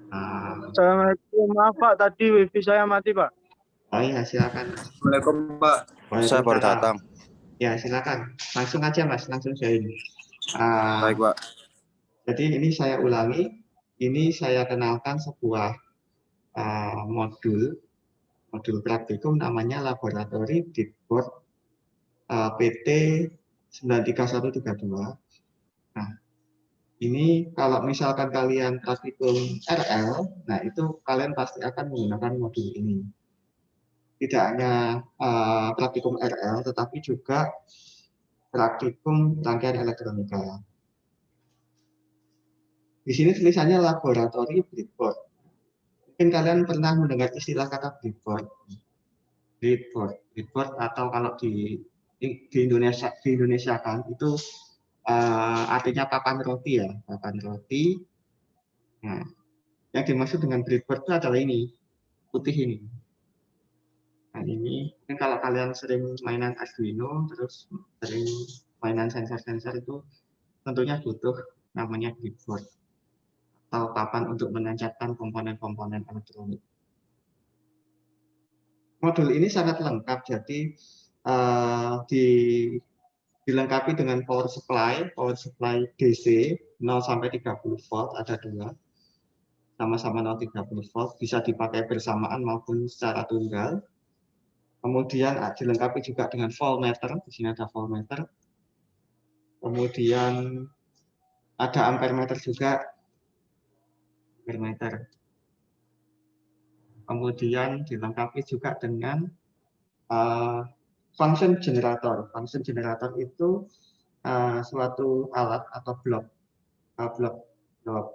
Ah, Assalamualaikum. Maaf Pak, tadi wifi saya mati Pak. oh iya, silakan. Assalamualaikum Pak. Saya baru Waalaikumsalam. datang. Ya, silakan. Langsung aja, Mas. Langsung join. Ah, Baik Pak. jadi ini saya ulangi. Ini saya kenalkan sebuah modul praktikum namanya Laboratori Breadboard PT 93132. Nah, ini kalau misalkan kalian praktikum RL, nah itu kalian pasti akan menggunakan modul ini. Tidak hanya praktikum RL, tetapi juga praktikum rangkaian elektronika. Di sini tulisannya laboratori breadboard. Mungkin kalian pernah mendengar istilah kata breadboard. Breadboard atau kalau di Indonesia kan itu artinya papan roti ya, papan roti. Nah, yang dimaksud dengan breadboard itu adalah ini, putih ini. Nah, ini kan kalau kalian sering mainan Arduino, terus sering mainan sensor-sensor itu tentunya butuh namanya breadboard atau papan untuk menancapkan komponen-komponen elektronik. Modul ini sangat lengkap, jadi dilengkapi dengan power supply DC 0 sampai 30 volt, ada dua, sama-sama 0,30 volt, bisa dipakai bersamaan maupun secara tunggal. Kemudian dilengkapi juga dengan voltmeter, di sini ada voltmeter. Kemudian ada ampermeter juga, ampermeter. Kemudian dilengkapi juga dengan function generator. Function generator itu suatu alat atau blok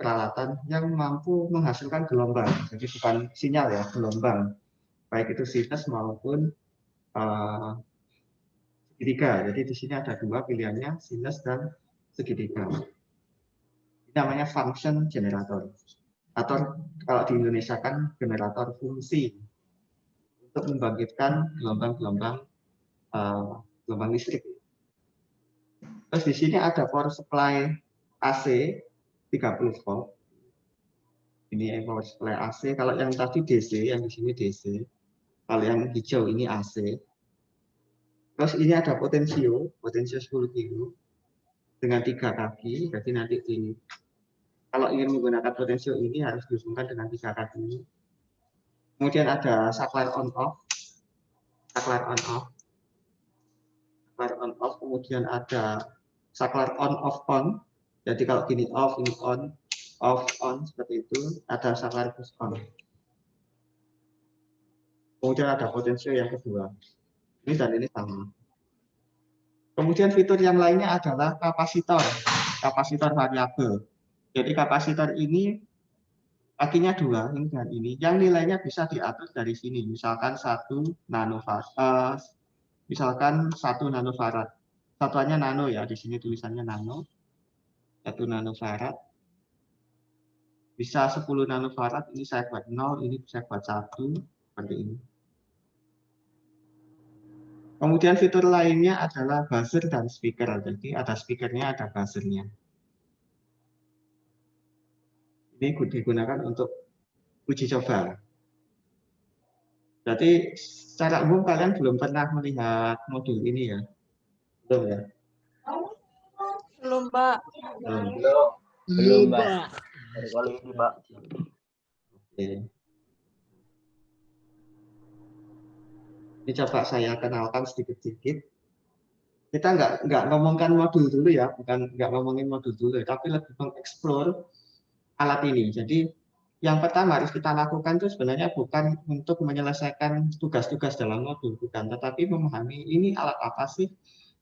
peralatan yang mampu menghasilkan gelombang. Jadi bukan sinyal ya, gelombang. Baik itu sinus maupun segitiga. Jadi di sini ada dua pilihannya, sinus dan segitiga. Ini namanya function generator. Atau kalau di Indonesia kan generator fungsi untuk membangkitkan gelombang-gelombang listrik. Terus di sini ada power supply AC 30 volt. Ini power supply AC. Kalau yang tadi DC, yang di sini DC. Kalau yang hijau ini AC. Terus ini ada potensio 10 kilo dengan 3 kaki. Jadi nanti ini, kalau ingin menggunakan potensio ini harus dihubungkan dengan 3 kaki. Kemudian ada saklar on off, saklar on off, saklar on off. Kemudian ada saklar on off on. Jadi kalau gini off, ini on, off on seperti itu. Ada saklar push on. Kemudian ada potensio yang kedua. Ini dan ini sama. Kemudian fitur yang lainnya adalah kapasitor variabel. Jadi kapasitor ini kakinya dua, ini dan ini. Yang nilainya bisa diatur dari sini. Misalkan 1 nanofarad. Satuannya nano ya, di sini tulisannya nano. 1 nanofarad. Bisa 10 nanofarad, ini saya buat 0, ini saya buat 1, seperti ini. Kemudian fitur lainnya adalah buzzer dan speaker. Jadi ada speakernya, ada buzzernya. Ini digunakan untuk uji coba. Berarti secara umum kalian belum pernah melihat modul ini ya? Belum ya? Belum, Pak. Belum Pak. Baru kali ini Pak. Oke. Ini coba saya kenalkan sedikit-sedikit. Kita nggak ngomongkan modul dulu ya, nggak ngomongin modul dulu, tapi lebih mengeksplor alat ini. Jadi yang pertama harus kita lakukan itu sebenarnya bukan untuk menyelesaikan tugas-tugas dalam modul, bukan, tetapi memahami ini alat apa sih,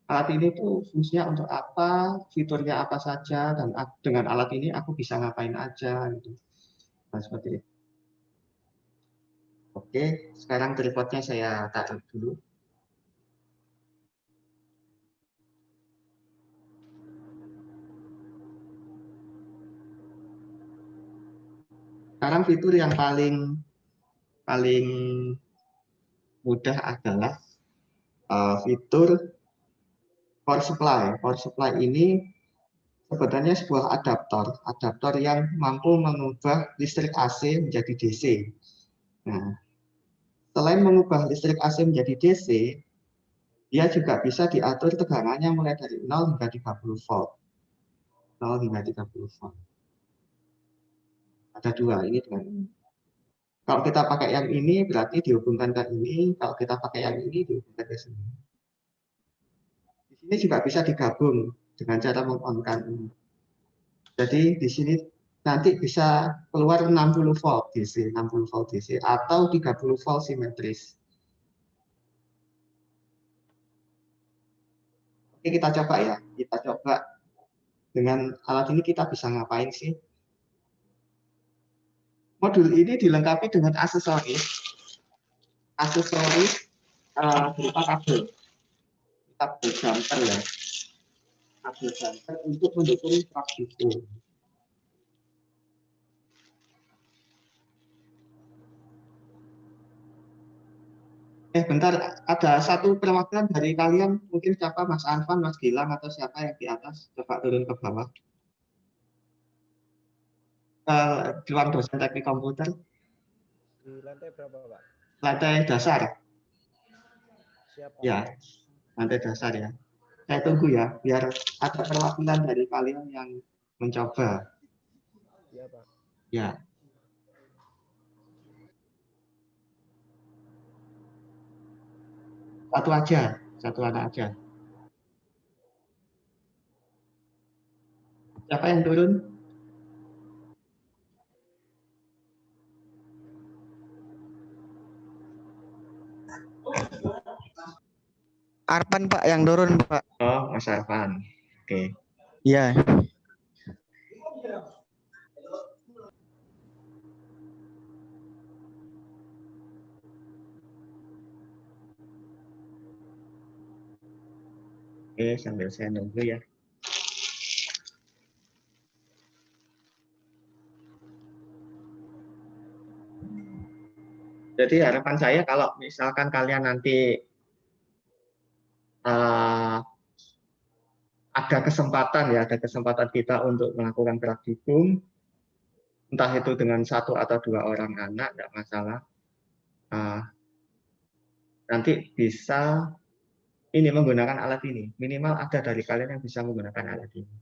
alat ini tuh fungsinya untuk apa, fiturnya apa saja, dan dengan alat ini aku bisa ngapain aja, gitu. Nah, seperti itu. Oke, sekarang tripodnya saya taruh dulu. Sekarang fitur yang paling mudah adalah fitur power supply. Power supply ini sebenarnya sebuah adaptor yang mampu mengubah listrik AC menjadi DC. Nah, selain mengubah listrik AC menjadi DC, dia juga bisa diatur tegangannya mulai dari 0 hingga 30 volt. 0 hingga 30 volt. Ada dua, ini dengan ini. Kalau kita pakai yang ini, berarti dihubungkan ke ini. Kalau kita pakai yang ini, dihubungkan ke sini. Di sini juga bisa digabung dengan cara meng-on-kan ini. Jadi di sini nanti bisa keluar 60 volt DC, 60 volt DC, atau 30 volt simetris. Oke, kita coba ya. Kita coba dengan alat ini kita bisa ngapain sih? Modul ini dilengkapi dengan aksesoris berupa kabel. Kabel jumper ya. Kabel jumper untuk mendukung praktikum. Bentar, ada satu perwakilan dari kalian, mungkin siapa, Mas Anvan, Mas Gilang, atau siapa yang di atas, coba turun ke bawah. Di ruang dosen teknik komputer. Di lantai berapa, Pak? Lantai dasar. Siapa? Ya, lantai dasar ya. Saya tunggu ya, biar ada perwakilan dari kalian yang mencoba. Iya, Pak. Ya. Satu anak aja. Siapa yang turun? Arpan Pak yang turun Pak. Oh, Mas Arfan. Oke. Iya. Oke, sambil saya nunggu ya. Jadi harapan saya kalau misalkan kalian nanti ada kesempatan kita untuk melakukan praktikum, entah itu dengan satu atau dua orang anak, tidak masalah. Nanti bisa ini menggunakan alat ini. Minimal ada dari kalian yang bisa menggunakan alat ini.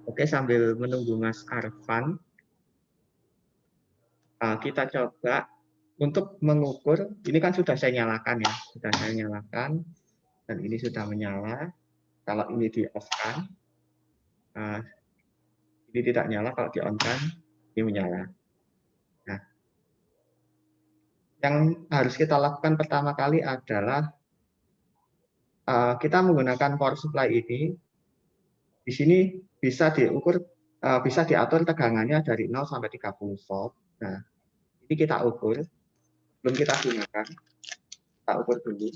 Oke, sambil menunggu Mas Arfan, kita coba untuk mengukur. Ini kan sudah saya nyalakan ya, dan ini sudah menyala. Kalau ini di-off-kan, ini tidak nyala. Kalau di-on-kan, ini menyala. Nah, yang harus kita lakukan pertama kali adalah kita menggunakan power supply ini. Di sini bisa diukur, bisa diatur tegangannya dari 0 sampai 30 volt. Nah, ini kita ukur, belum kita gunakan, kita ukur dulu.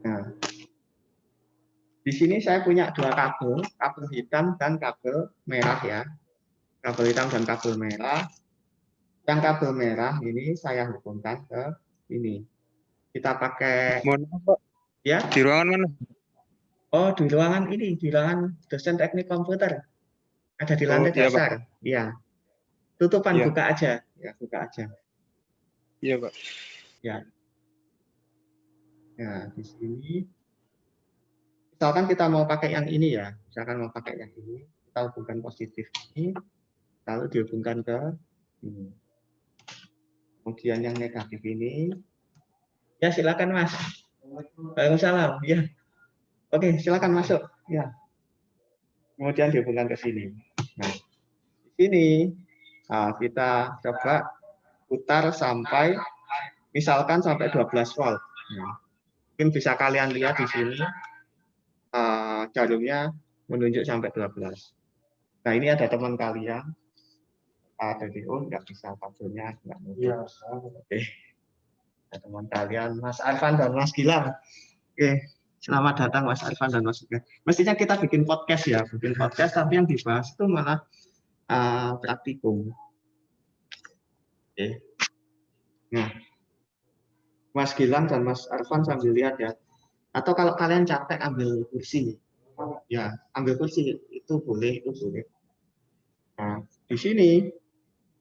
Nah, di sini saya punya dua kabel hitam dan kabel merah ya. Kabel hitam dan kabel merah. Yang kabel merah ini saya hubungkan ke ini. Kita pakai. Mohon maaf, Pak. Ya. Di ruangan mana? Oh, di ruangan ini, di ruangan dosen teknik komputer. Ada di lantai dasar. Iya. Tutupan, ya. buka aja. Ya, buka aja. Iya, Pak. Ya. Nah, di sini. Misalkan kita mau pakai yang ini ya. Misalkan mau pakai yang ini. Kita hubungkan positif ini. Lalu dihubungkan ke ini. Kemudian yang negatif ini. Ya, silakan Mas. Waalaikumsalam. Ya. Oke, silakan masuk. Ya. Kemudian dihubungkan ke sini. Nah, di sini kita coba putar sampai misalkan sampai 12 volt. Nah, mungkin bisa kalian lihat di sini jarumnya menunjuk sampai 12. Nah, ini ada teman kalian. Jadi, nggak bisa kabelnya, nggak muncul. Oke. Ada teman kalian, Mas Arfan dan Mas Gilang. Oke, selamat datang Mas Arfan dan Mas Gilang. Mestinya kita bikin podcast ya, tapi yang dibahas itu malah praktikum. Oke. Nah, Mas Gilang dan Mas Arfan sambil lihat ya. Atau kalau kalian capek ambil kursi, ya ambil kursi itu boleh, itu boleh. Nah, di sini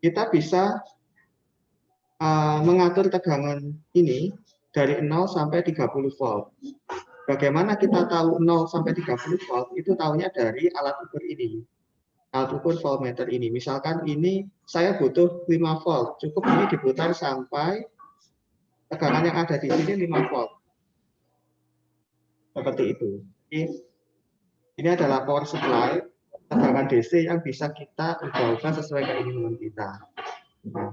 kita bisa mengatur tegangan ini dari 0 sampai 30 volt. Bagaimana kita tahu 0 sampai 30 volt? Itu tahunya dari alat ukur ini. Alat ukur voltmeter ini. Misalkan ini saya butuh 5 volt. Cukup ini diputar sampai tegangan yang ada di sini 5 volt. Seperti itu. Ini adalah power supply tegangan DC yang bisa kita ubah-ubah sesuai keinginan kita. Nah,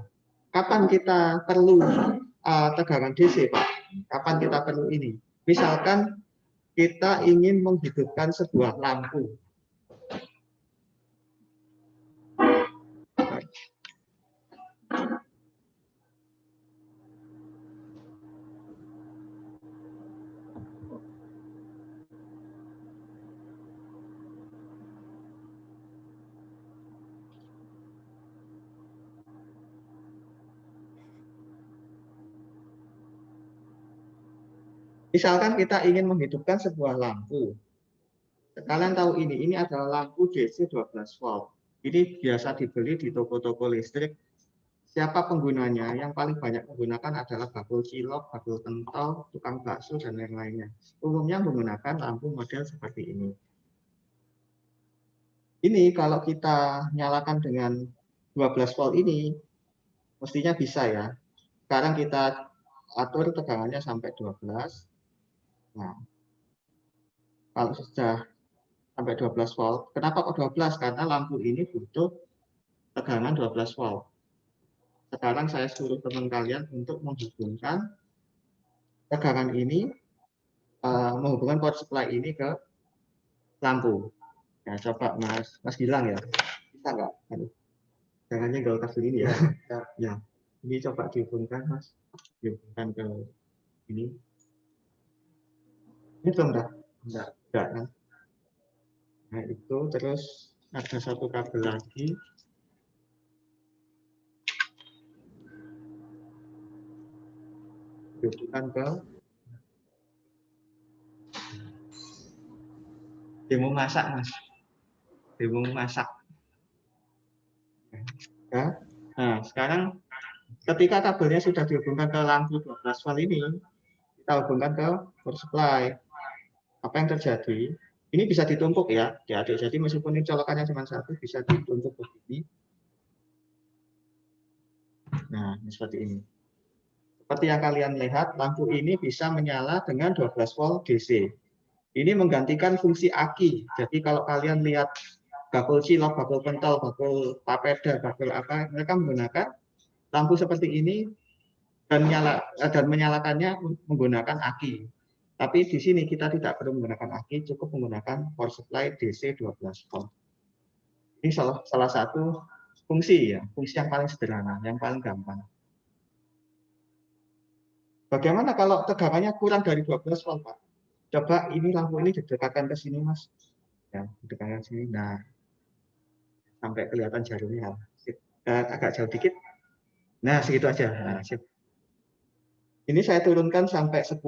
kapan kita perlu tegangan DC, Pak? Kapan kita perlu ini? Misalkan kita ingin menghidupkan sebuah lampu. Misalkan kita ingin menghidupkan sebuah lampu. Kalian tahu ini adalah lampu DC 12 volt. Ini biasa dibeli di toko-toko listrik. Siapa penggunanya? Yang paling banyak menggunakan adalah bakul cilok, bakul pentol, tukang bakso, dan lain-lainnya. Umumnya menggunakan lampu model seperti ini. Ini kalau kita nyalakan dengan 12 volt ini, mestinya bisa ya. Sekarang kita atur tegangannya sampai 12. Nah, kalau sudah sampai 12 volt, kenapa kok 12? Karena lampu ini butuh tegangan 12 volt. Sekarang saya suruh teman kalian untuk menghubungkan tegangan ini, menghubungkan power supply ini ke lampu. Nah, coba Mas Gilang ya, bisa nggak? Tegangannya nggak usah ini ya. Ya, ini coba dihubungkan Mas, dihubungkan ke ini. Ini belum enggak kan? Nah, itu terus ada satu kabel lagi. Dihubungkan ke demo masak, Mas. Demo masak. Ya. Nah, sekarang ketika kabelnya sudah dihubungkan ke lampu 12 volt ini, kita hubungkan ke power supply. Apa yang terjadi? Ini bisa ditumpuk ya, adik. Jadi meskipun ini colokannya cuma satu, bisa ditumpuk begini. Nah, seperti ini. Seperti yang kalian lihat, lampu ini bisa menyala dengan 12 volt DC. Ini menggantikan fungsi aki. Jadi kalau kalian lihat bakul cilok, bakul pentol, bakul papeda, bakul apa, mereka menggunakan lampu seperti ini dan menyalakannya menggunakan aki. Tapi di sini kita tidak perlu menggunakan aki, cukup menggunakan power supply DC 12 volt. Ini salah satu fungsi ya, fungsi yang paling sederhana, yang paling gampang. Bagaimana kalau tegangannya kurang dari 12 volt, Pak? Coba ini lampu ini didekatkan ke sini, Mas. Ya, didekatkan sini. Nah, sampai kelihatan jarumnya. Agak jauh dikit. Nah, segitu aja. Nah, sip. Ini saya turunkan sampai 10.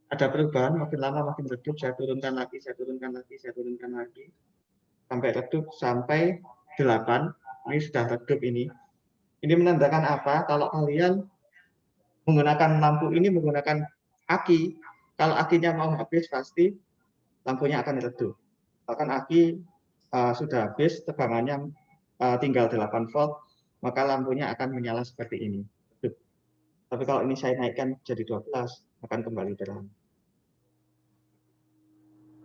Ada perubahan, makin lama makin redup, saya turunkan lagi, saya turunkan lagi, saya turunkan lagi. Sampai redup, sampai 8. Ini sudah redup ini. Ini menandakan apa? Kalau kalian menggunakan lampu ini menggunakan aki, kalau akinya mau habis, pasti lampunya akan redup. Bahkan aki sudah habis, tegangannya tinggal 8 volt, maka lampunya akan menyala seperti ini. Tapi kalau ini saya naikkan jadi 12, akan kembali terang.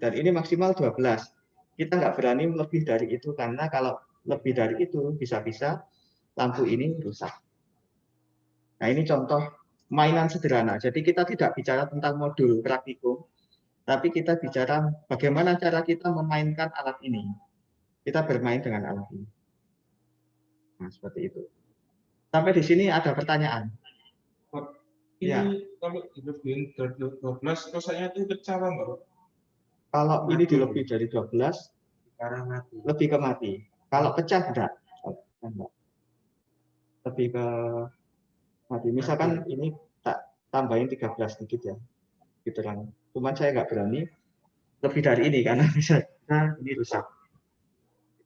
Dan ini maksimal 12. Kita nggak berani lebih dari itu, karena kalau lebih dari itu, bisa-bisa lampu ini rusak. Nah, ini contoh mainan sederhana. Jadi kita tidak bicara tentang modul praktikum, tapi kita bicara bagaimana cara kita memainkan alat ini. Kita bermain dengan alat ini. Nah, seperti itu. Sampai di sini ada pertanyaan. Ini Ya. kalau dilebihin dari 12, rasanya itu pecah apa enggak? Kalau ini dilebih dari 12, Sekarang mati. lebih ke mati. Kalau pecah enggak. Lebih ke mati. Misalkan ini tak tambahin 13 dikit ya. Gitu kan. Cuman saya nggak berani lebih dari ini karena bisa ini rusak.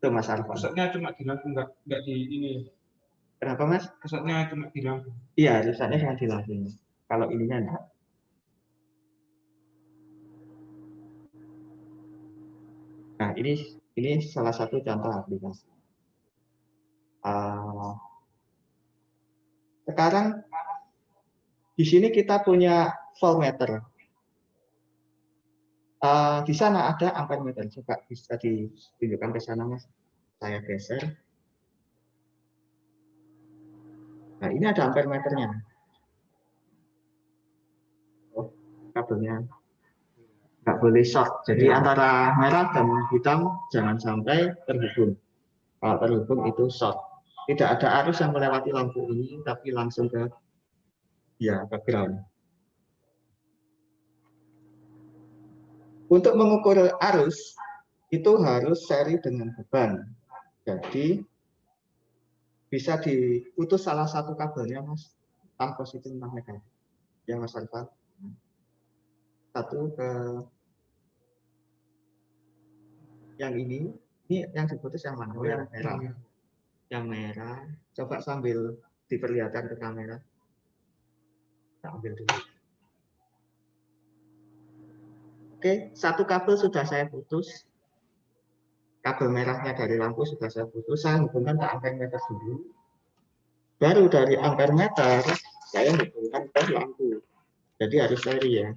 Itu Mas Arfan. Rusaknya cuma di lampu, enggak di ini. Kenapa Mas? Rusaknya cuma di lampu. Iya, rusaknya cuma di lampu. Kalau ininya enggak. Nah, ini salah satu contoh aplikasi. Sekarang di sini kita punya voltmeter. Di sana ada ampermeter. Coba bisa ditunjukkan ke sana, Mas. Saya geser. Nah, ini ada ampermeternya. Oh, kabelnya nggak boleh short. Jadi antara merah dan hitam jangan sampai terhubung. Kalau terhubung itu short. Tidak ada arus yang melewati lampu ini, tapi langsung ke ground. Untuk mengukur arus itu harus seri dengan beban. Jadi bisa diputus salah satu kabelnya, Mas. Entah positif entah negatif. Ya, Mas Alfa. Satu ke yang ini yang diputus yang mana? Oh, yang merah. Yang merah. Coba sambil diperlihatkan ke kamera. Kita ambil dulu. Oke, satu kabel sudah saya putus. Kabel merahnya dari lampu sudah saya putus. Saya hubungkan ke ampermeter dulu. Baru dari ampermeter saya hubungkan ke lampu. Jadi harus seri ya.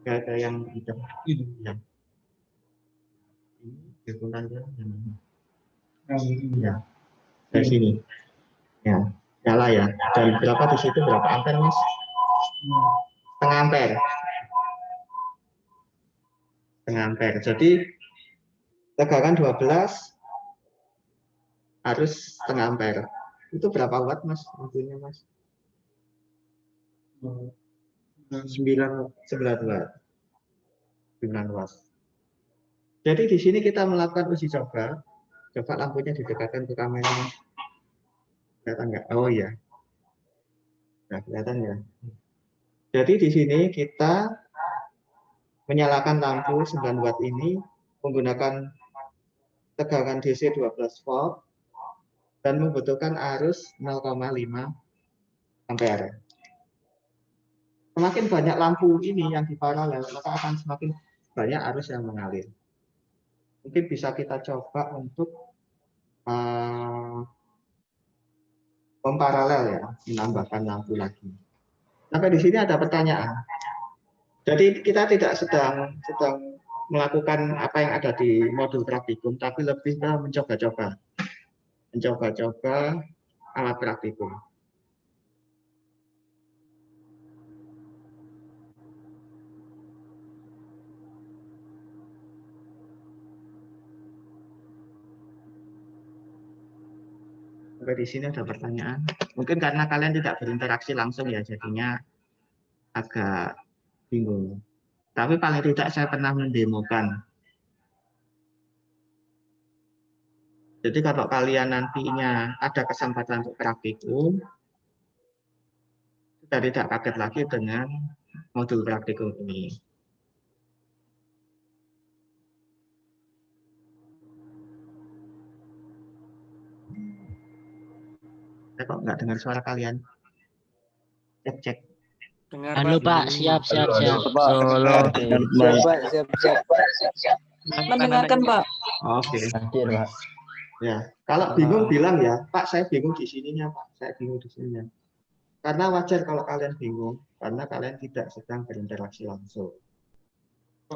Gak ada yang hitam. Ini yang ini hubungkan ke yang ini. Ya, dari sini. Ya, nyala ya. Dan berapa di situ? Berapa ampere, Mas? Setengah ampere. Setengah ampere. Jadi tegangan 12 harus setengah ampere. Itu berapa watt, Mas? Lampunya, Mas? 9 watt. 9 watt. Jadi di sini kita melakukan uji coba. Coba lampunya didekatkan ke kamera. Kelihatan nggak? Oh iya. Nah, kelihatan ya. Jadi di sini kita menyalakan lampu 9 watt ini menggunakan tegangan DC 12 volt dan membutuhkan arus 0,5 ampere. Semakin banyak lampu ini yang diparalel, maka akan semakin banyak arus yang mengalir. Mungkin bisa kita coba untuk memparalel ya, menambahkan lampu lagi. Sampai di sini ada pertanyaan. Jadi kita tidak sedang melakukan apa yang ada di modul praktikum, tapi lebih ke mencoba-coba alat praktikum. Sampai di sini ada pertanyaan. Mungkin karena kalian tidak berinteraksi langsung ya, jadinya agak bingung. Tapi paling tidak saya pernah mendemokan. Jadi kalau kalian nantinya ada kesempatan untuk praktikum, sudah tidak kaget lagi dengan modul praktikum ini. Saya kok nggak dengar suara kalian? Cek. Dengar, Halo Pak, siap. Solo. Siap. Mendengarkan, Pak. Oke. Hadir, Pak. Ya, kalau bingung bilang ya, Pak, saya bingung di sininya, Pak. Saya bingung di sininya. Karena wajar kalau kalian bingung, karena kalian tidak sedang berinteraksi langsung.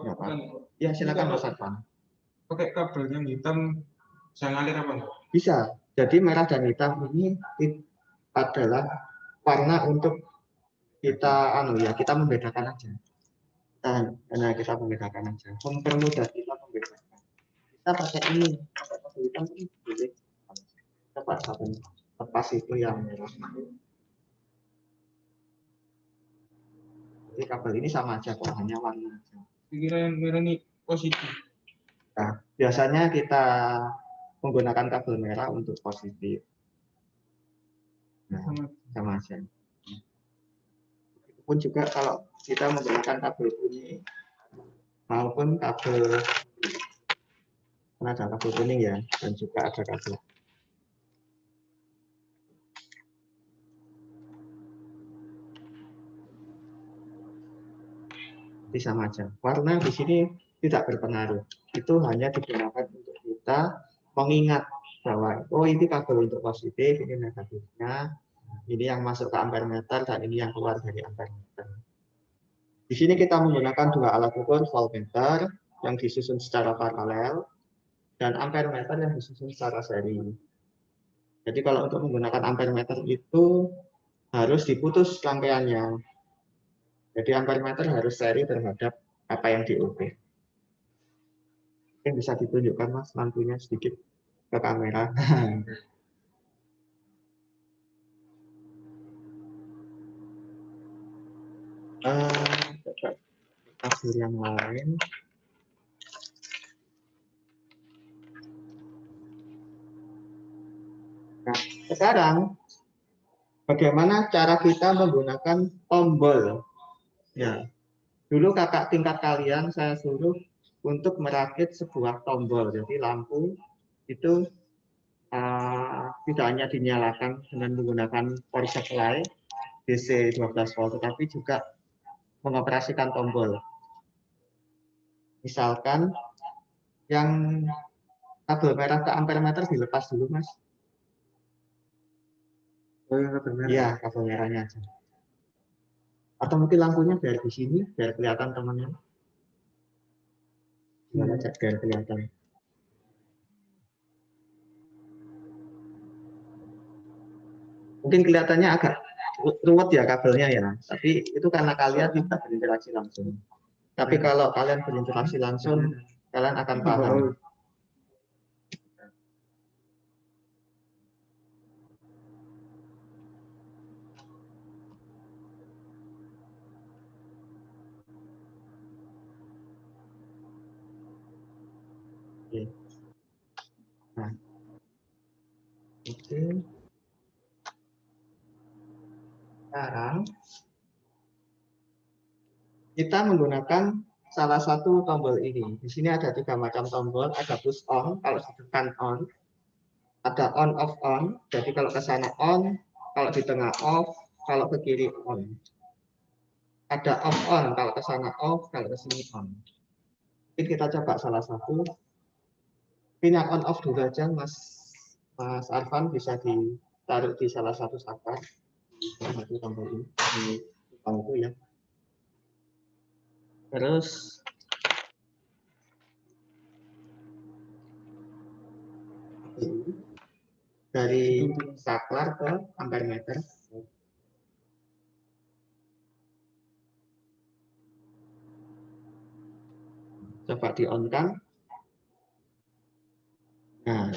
Ya, Pak. Ya, silakan Mas Arfan. Pakai kabel yang hitam, bisa ngalir apa enggak? Bisa. Jadi merah dan hitam ini adalah warna untuk kita kita membedakan aja. Karena kita membedakan aja. Mempermudah kita membedakan. Kita pakai ini, pakai kabel hitam ini boleh. Cepat kabel lepas itu yang merah. Jadi kabel ini sama aja kok, hanya warna aja. Kira yang merah ini positif. Nah, biasanya kita menggunakan kabel merah untuk positif. Nah, sama aja. Pun juga kalau kita menggunakan kabel kuning maupun kabel, karena ada kabel kuning ya, dan juga ada kabel. Jadi sama aja. Warna di sini tidak berpengaruh. Itu hanya digunakan untuk kita mengingat bahwa oh ini kabel untuk positif, ini negatifnya, ini yang masuk ke ampere meter dan ini yang keluar dari ampere meter. Di sini kita menggunakan dua alat ukur, voltmeter yang disusun secara paralel dan ampere meter yang disusun secara seri. Jadi kalau untuk menggunakan ampere meter itu harus diputus rangkaiannya. Jadi ampere meter harus seri terhadap apa yang diukur. Mungkin bisa ditunjukkan Mas lampunya sedikit ke kamera. Kabel yang lain. Nah, sekarang bagaimana cara kita menggunakan tombol? Ya, dulu kakak tingkat kalian saya suruh untuk merakit sebuah tombol. Jadi lampu itu tidak hanya dinyalakan dengan menggunakan power supply DC 12 volt, tetapi juga mengoperasikan tombol. Misalkan yang kabel merah ke ampere meter dilepas dulu, Mas. Oh, yang kabel merah? Iya, kabel merahnya aja. Atau mungkin lampunya biar di sini, biar kelihatan temannya. Gimana cek biar kelihatan. Mungkin kelihatannya agak ruwet ya kabelnya ya, tapi itu karena kalian tidak berinteraksi langsung. Tapi kalau kalian berinteraksi langsung, kalian akan paham. Oke. Nah, oke. Sekarang kita menggunakan salah satu tombol ini. Di sini ada 3 macam tombol, ada push on, kalau di depan on, ada on off on. Jadi kalau ke sana on, kalau di tengah off, kalau ke kiri on. Ada off on, kalau ke sana off, kalau ke sini on. Jadi kita coba salah satu. Ini yang on off dulu aja, Mas Arfan bisa ditaruh di salah satu saklar. Salah satu tombol ini di bangku ya. Terus dari saklar ke ampere meter. Coba di on kan. Nah,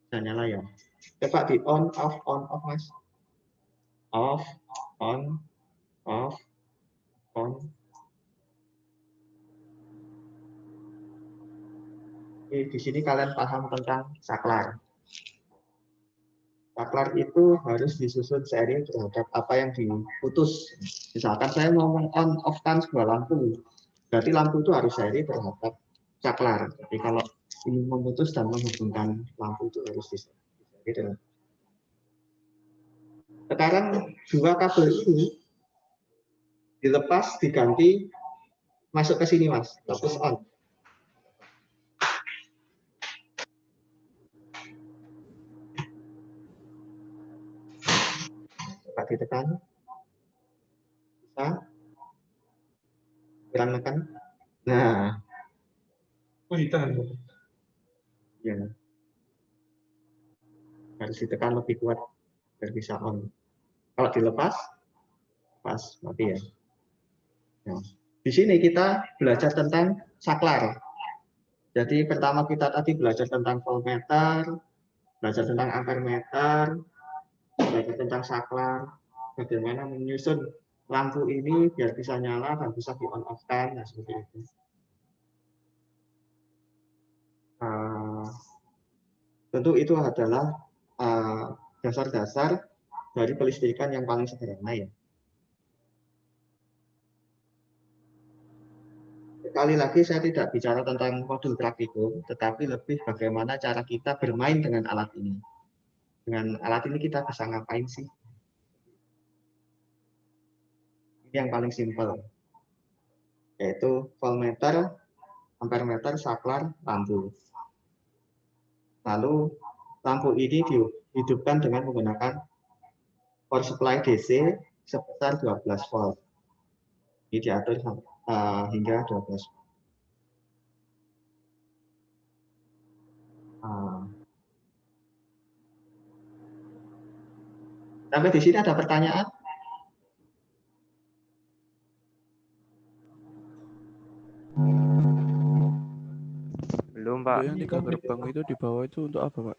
sudah nyala ya. Coba di on off Mas. Off, on, off, on. Di sini kalian paham tentang saklar. Saklar itu harus disusun seri terhadap apa yang diputus. Misalkan saya mau on off kan sebuah lampu, berarti lampu itu harus seri terhadap saklar. Jadi kalau ingin memutus dan menghubungkan lampu itu harus diseri. Sekarang dua kabel ini dilepas, diganti, masuk ke sini Mas, push on. Coba ditekan. Bisa. Kurang tekan. Nah. Oh, ditahan. Ya. Harus ditekan lebih kuat biar bisa on. Kalau dilepas, pas mati ya. Nah, di sini kita belajar tentang saklar. Jadi pertama kita tadi belajar tentang voltmeter, belajar tentang ampermeter, belajar tentang saklar, bagaimana menyusun lampu ini biar bisa nyala dan bisa di on off kan, nah seperti itu. Tentu itu adalah dasar-dasar dari kelistrikan yang paling sederhana ya. Sekali lagi saya tidak bicara tentang modul praktikum, tetapi lebih bagaimana cara kita bermain dengan alat ini. Dengan alat ini kita bisa ngapain sih? Ini yang paling simpel, yaitu voltmeter, ampermeter, saklar, lampu. Lalu lampu ini dihidupkan dengan menggunakan power supply DC sebesar 12 volt. Ini diatur hingga 12 volt. Sampai di sini ada pertanyaan? Belum, Pak. Untuk yang 3 gerbang itu di bawah itu untuk apa, Pak?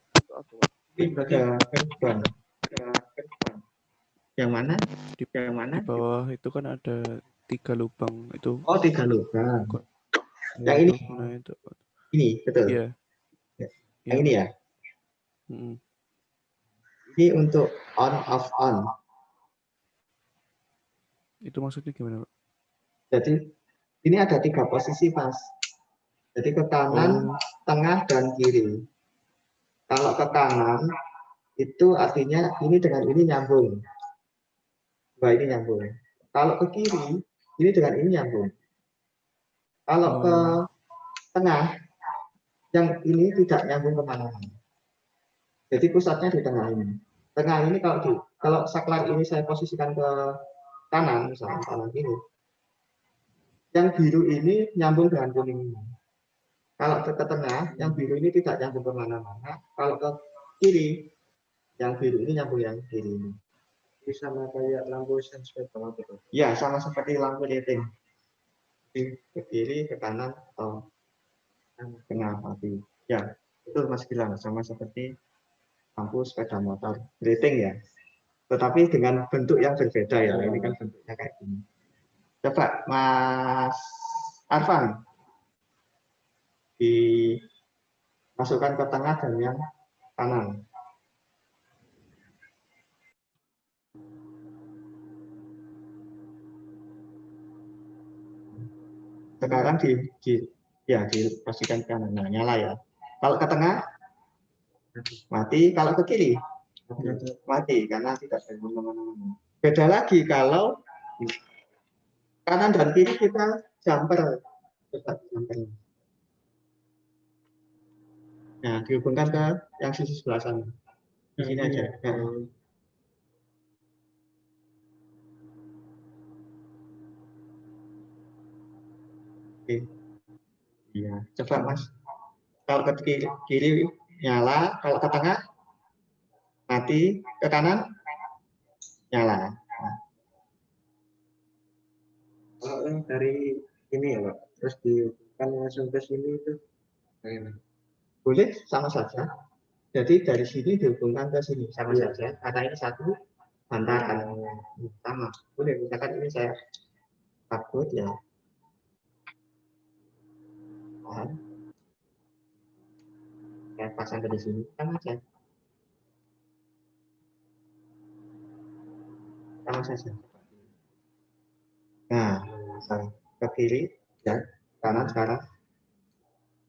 Ini ada gerbang. Yang mana? Yang mana? Di bawah itu kan ada 3 lubang itu. Oh, 3 lubang. Yang ini? Nah, itu. Ini, betul? Iya. Yang ini ya? Ini untuk on, off, on. Itu maksudnya gimana, Pak? Jadi, ini ada 3 posisi, Mas. Jadi ke kanan, tengah, dan kiri. Kalau ke kanan, itu artinya ini dengan ini nyambung. Dua ini nyambung. Kalau ke kiri, ini dengan ini nyambung. Kalau ke tengah, yang ini tidak nyambung kemana-mana. Jadi pusatnya di tengah ini. Tengah ini kalau saklar ini saya posisikan ke kanan, misalnya kanan kiri, yang biru ini nyambung dengan kuning ini. Kalau ke tengah, yang biru ini tidak nyambung kemana-mana. Kalau ke kiri, yang biru ini nyambung yang kiri ini. Ini sama kayak lampu sensor banget itu. Ya, sama seperti lampu rating. Ke kiri, ke kanan, atau ke tengah mati. Ya, itu Mas Gilang, sama seperti lampu sepeda motor rating ya. Tetapi dengan bentuk yang berbeda ya. Ini kan bentuknya kayak gini. Coba Mas Arfan dimasukkan ke tengah dan yang kanan. Sekarang diposisikan ke kanan, nah, nyala ya. Kalau ke tengah mati, kalau ke kiri mati karena tidak kemana-mana. Beda lagi kalau kanan dan kiri kita jumper. Nah, dihubungkan ke yang sisi sebelah sana. Di sini aja. Oke. Iya, coba Mas. Kalau ke kiri nyala, kalau ke tengah mati, ke kanan nyala. Nah. Kalau dari ini ya, Pak, terus dihubungkan langsung ke sini itu boleh sama saja. Jadi dari sini dihubungkan ke sini sama saja, karena ini satu bantaran sama. Boleh, misalkan ini saya takut ya. Saya pasang ke sini, sama saja. Sama saja. Nah, ke kiri, ya, kanan sekarang.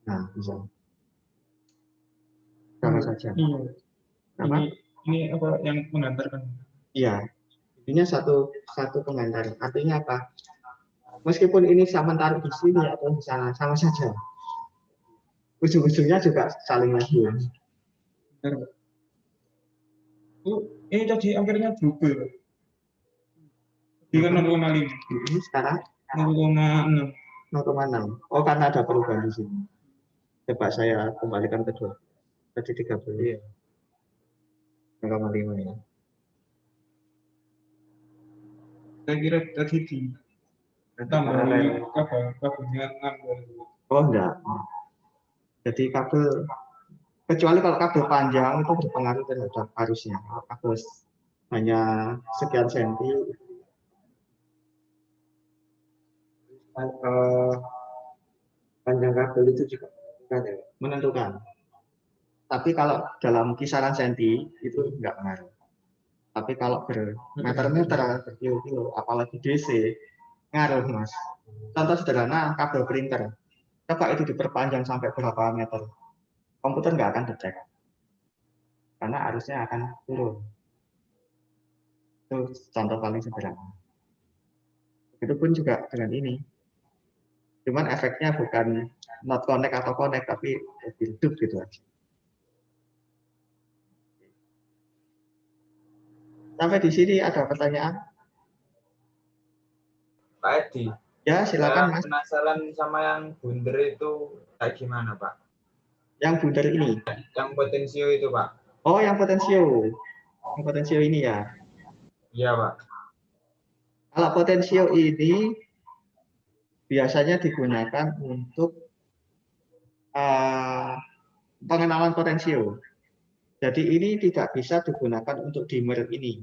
Nah, bisa. Sama saja. Ini apa yang menghantarkan? Iya, intinya satu pengantar. Artinya apa? Meskipun ini sama taruh di sini atau di sana, sama saja. Ujung-ujungnya juga saling nyambung. Ini tadi akhirnya berubah. Dengan 0,5. Ini sekarang 0,6. 0,6. Oh, karena ada perubahan di sini. Coba saya kembalikan ke 2. Tadi 30. 0,5 ya. Saya kira tadi di tambahin kabelnya 6. Oh enggak. Jadi kabel, kecuali kalau kabel panjang itu berpengaruh terhadap arusnya. Kalau kabel hanya sekian senti, eh, panjang kabel itu juga menentukan. Tapi kalau dalam kisaran senti itu enggak pengaruh. Tapi kalau bermeter-meter, berkilo-kilo, apalagi DC, ngaruh mas. Contoh sederhana, kabel printer. Coba itu diperpanjang sampai berapa meter, komputer nggak akan detect. Karena arusnya akan turun. Itu contoh paling sederhana. Itu pun juga dengan ini. Cuman efeknya bukan not connect atau connect, tapi hidup gitu aja. Sampai di sini ada pertanyaan? Pak Edi, Ya, silakan saya Mas. penasaran sama yang bundar itu kayak gimana Pak? Yang bundar ini. Yang potensio itu Pak? Oh, yang potensio. Yang potensio ini ya. Iya Pak. Kalau potensio ini biasanya digunakan untuk pengenalan potensio. Jadi ini tidak bisa digunakan untuk dimmer ini.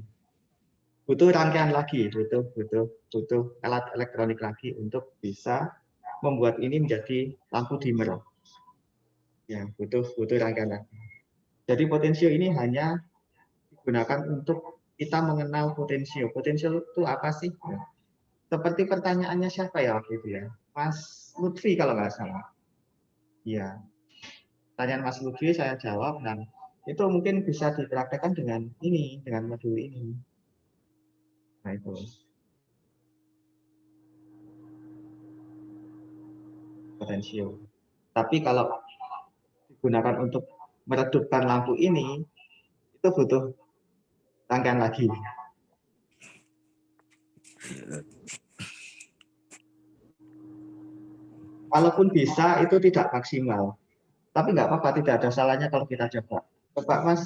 Butuh rangkaian lagi, butuh alat elektronik lagi untuk bisa membuat ini menjadi lampu dimmer. Ya, butuh rangkaian lagi. Jadi potensio ini hanya digunakan untuk kita mengenal potensio. Potensio itu apa sih? Seperti pertanyaannya siapa ya waktu itu ya? Mas Lutfi kalau nggak salah. Iya. Pertanyaan Mas Lutfi saya jawab dan itu mungkin bisa dipraktekkan dengan ini, dengan modul ini. Nah itu. Potensio. Tapi kalau digunakan untuk meredupkan lampu ini, itu butuh rangkaian lagi. Walaupun bisa, itu tidak maksimal. Tapi nggak apa-apa, tidak ada salahnya kalau kita coba. Coba Mas,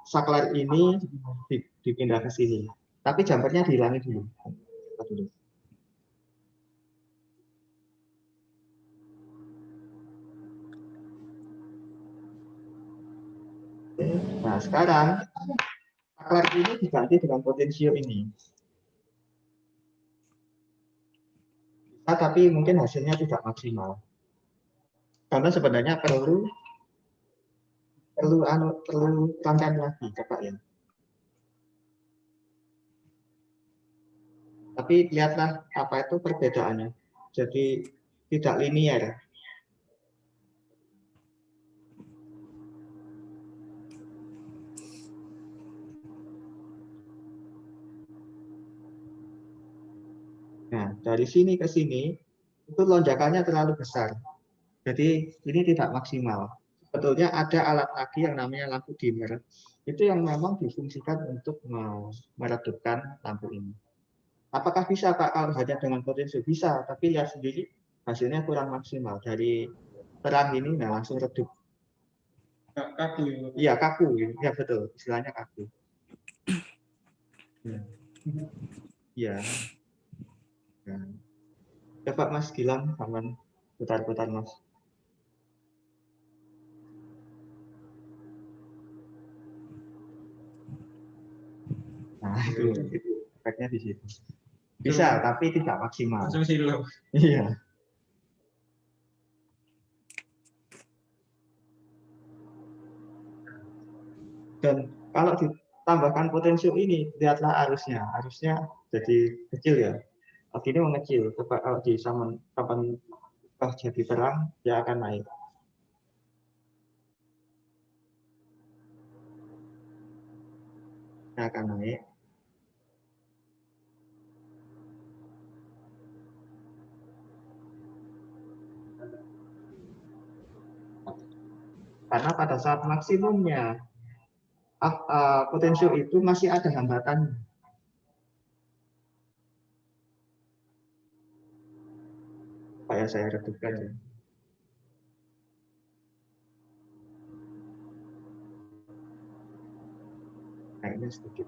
saklar ini dipindah ke sini. Tapi jumpernya dihilangi dulu. Nah, sekarang saklar ini diganti dengan potensio ini. Bisa, tapi mungkin hasilnya tidak maksimal. Karena sebenarnya perlu rangkaian lagi, coba ya. Tapi lihatlah apa itu perbedaannya. Jadi tidak linier. Nah, dari sini ke sini itu lonjakannya terlalu besar. Jadi ini tidak maksimal. Sebetulnya ada alat lagi yang namanya lampu dimmer. Itu yang memang difungsikan untuk meredupkan lampu ini. Apakah bisa Pak kalau hanya dengan potensi? Bisa, tapi lihat sendiri hasilnya kurang maksimal. Dari terang ini nah langsung redup. Kaku. Iya, kaku. Ya betul, istilahnya kaku. Iya. Nah. Coba Mas Gilang, kawan putar-putar Mas. Nah, itu efeknya di situ. Bisa, tapi tidak maksimal. Langsung silau. Iya. Dan kalau ditambahkan potensi ini, lihatlah arusnya. Arusnya jadi kecil ya. Ini mengecil. Coba kalau di kapan jadi terang, dia akan naik. Dia akan naik. Karena pada saat maksimumnya potensio itu masih ada hambatan. Supaya saya redupkan ya. Kayaknya sedikit.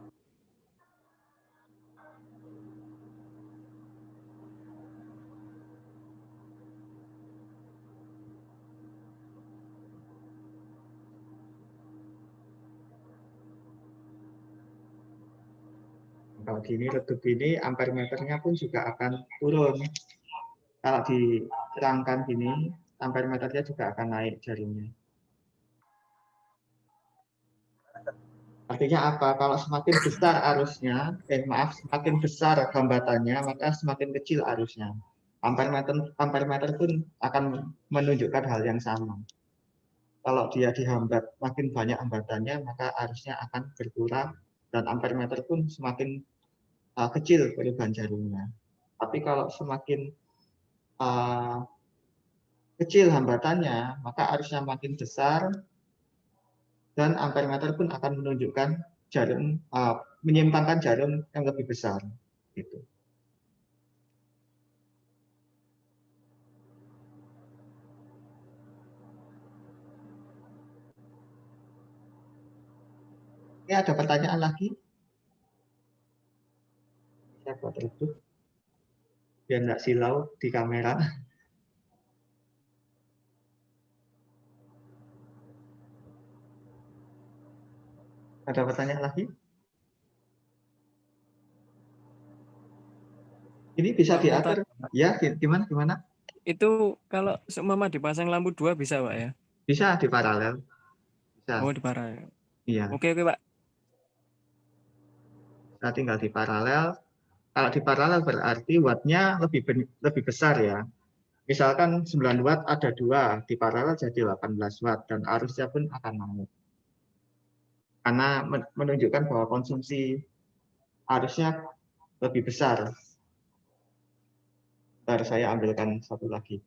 Kalau gini redup gini, ampere meternya pun juga akan turun. Kalau diterangkan gini, ampere meternya juga akan naik jaringnya. Artinya apa? Kalau semakin besar arusnya, semakin besar hambatannya, maka semakin kecil arusnya. Ampere meter pun akan menunjukkan hal yang sama. Kalau dia dihambat, makin banyak hambatannya, maka arusnya akan berkurang, dan ampere meter pun semakin kecil perubahan jarumnya. Tapi kalau semakin kecil hambatannya, maka arusnya makin besar, dan ampere meter pun akan menunjukkan jarum, menyimpangkan jarum yang lebih besar. Gitu. Ini ada pertanyaan lagi? Saya buat redup biar nggak silau di kamera. Ada pertanyaan lagi? Ini bisa diatur, ya? Gimana? Itu kalau seumpama dipasang lampu 2 bisa Pak ya? Bisa di paralel. Bisa. Oh di paralel. Iya. Oke Pak. Nah, tinggal di paralel. Kalau di paralel berarti wattnya lebih besar ya. Misalkan 9 watt ada 2, di paralel jadi 18 watt, dan arusnya pun akan naik. Karena menunjukkan bahwa konsumsi arusnya lebih besar. Ntar saya ambilkan satu lagi.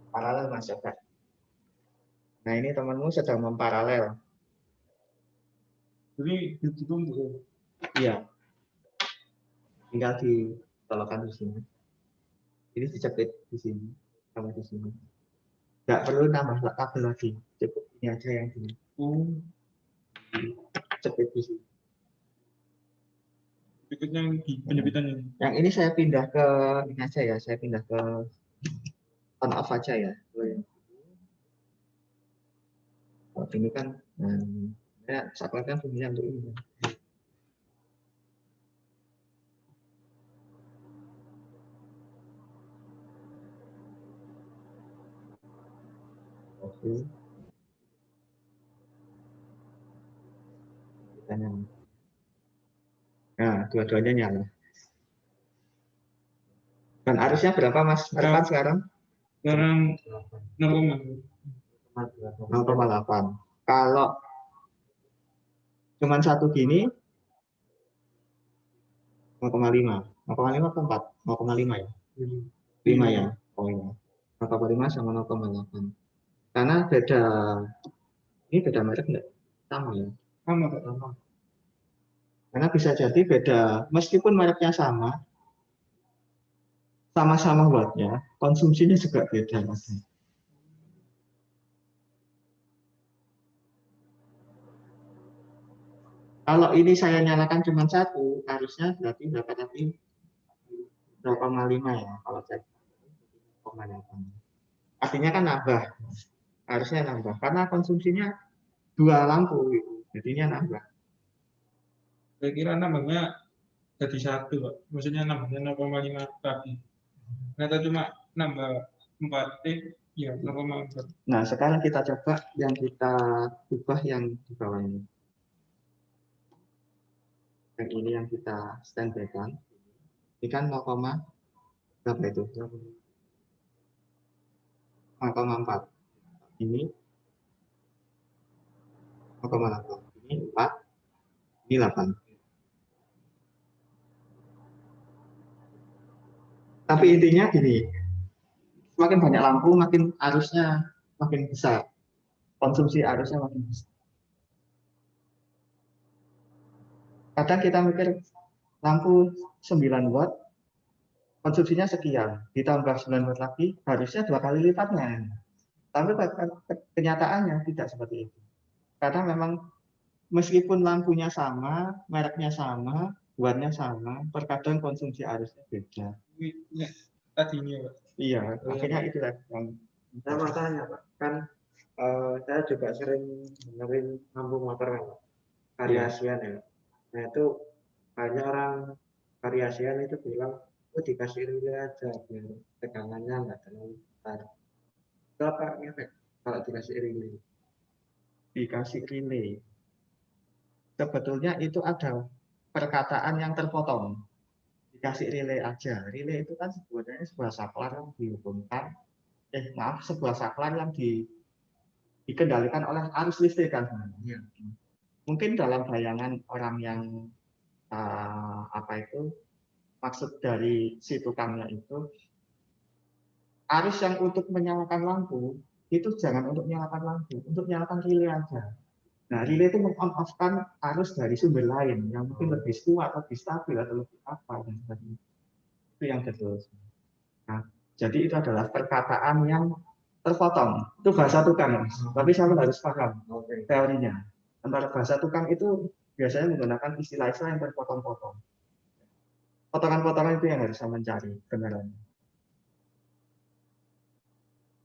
Paralel Mas Jaka. Nah ini temanmu sedang memparalel. Jadi ditutup. Iya. Tinggal ditolakkan di sini. Ini dicepit di sini, sama di sini. Nggak perlu nambah kabel lagi. Cukup ini aja yang ini. Cepit di sini. Berikutnya di penjepitannya. Yang ini saya pindah ke ini aja ya. Saya pindah ke on off aja ya. Kalau ini kan, saya sakleknya fungsinya untuk ini. Oke. Nah, dua-duanya nyala. Dan arusnya berapa Mas Arfan sekarang? Sekarang 0,8. Kalau cuman satu gini 0,5. 0,5 atau 4? 0,5 ya? 5 ya? Oh iya. 0,5 sama 0,8. Karena ini beda merek enggak? Sama ya? sama. Karena bisa jadi beda, meskipun mereknya sama-sama wattnya, konsumsinya juga beda. Kalau ini saya nyalakan cuma satu, harusnya berarti berapa tadi? 0,5 ya, kalau saya 0,8. Artinya kan nambah, harusnya nambah, karena konsumsinya 2 lampu, gitu. Jadinya nambah. Saya kira nambahnya jadi 1, Pak. Maksudnya nambahnya 0,5 tadi. Ternyata cuma nambah 4 ya 0,4. Nah, sekarang kita coba yang kita ubah yang di bawah ini. Yang ini yang kita standby kan. Ini kan 0, berapa itu? 0,4. Ini 0,8. Ini 4. Ini 8. Tapi intinya gini, semakin banyak lampu, makin arusnya makin besar. Konsumsi arusnya makin besar. Kadang kita mikir lampu 9 watt, konsumsinya sekian, ditambah 9 watt lagi, harusnya 2 kali lipatnya. Tapi kenyataannya tidak seperti itu. Karena memang meskipun lampunya sama, mereknya sama, wattnya sama, terkadang konsumsi arusnya beda. Ini tadinya, Pak. Iya, akhirnya itu yang Saya mau tanya Pak, kan saya juga sering dengerin lampu motor kan, Pak. Variasian ya. Nah itu banyak orang variasian itu bilang, oh dikasih relay aja biar tegangannya nggak terlalu besar. Itu apa efek kalau dikasih relay? dikasih relay. Sebetulnya itu ada perkataan yang terpotong. Dikasih relay aja. Relay itu kan sebenarnya sebuah saklar yang dihubungkan, sebuah saklar yang dikendalikan oleh arus listrik kan sebenarnya. Mungkin dalam bayangan orang yang maksud dari si tukangnya itu, arus yang untuk menyalakan lampu itu jangan untuk menyalakan lampu, untuk menyalakan relay aja. Nah, relay itu meng-on-off-kan arus dari sumber lain yang mungkin lebih kuat, lebih stabil, atau lebih apa dan sebagainya. Itu yang betul. Nah, jadi itu adalah perkataan yang terpotong. Itu bahasa tukang, tapi saya harus paham teorinya. Antara bahasa tukang itu biasanya menggunakan istilah-istilah yang terpotong-potong. Potongan-potongan itu yang harus saya mencari kebenarannya.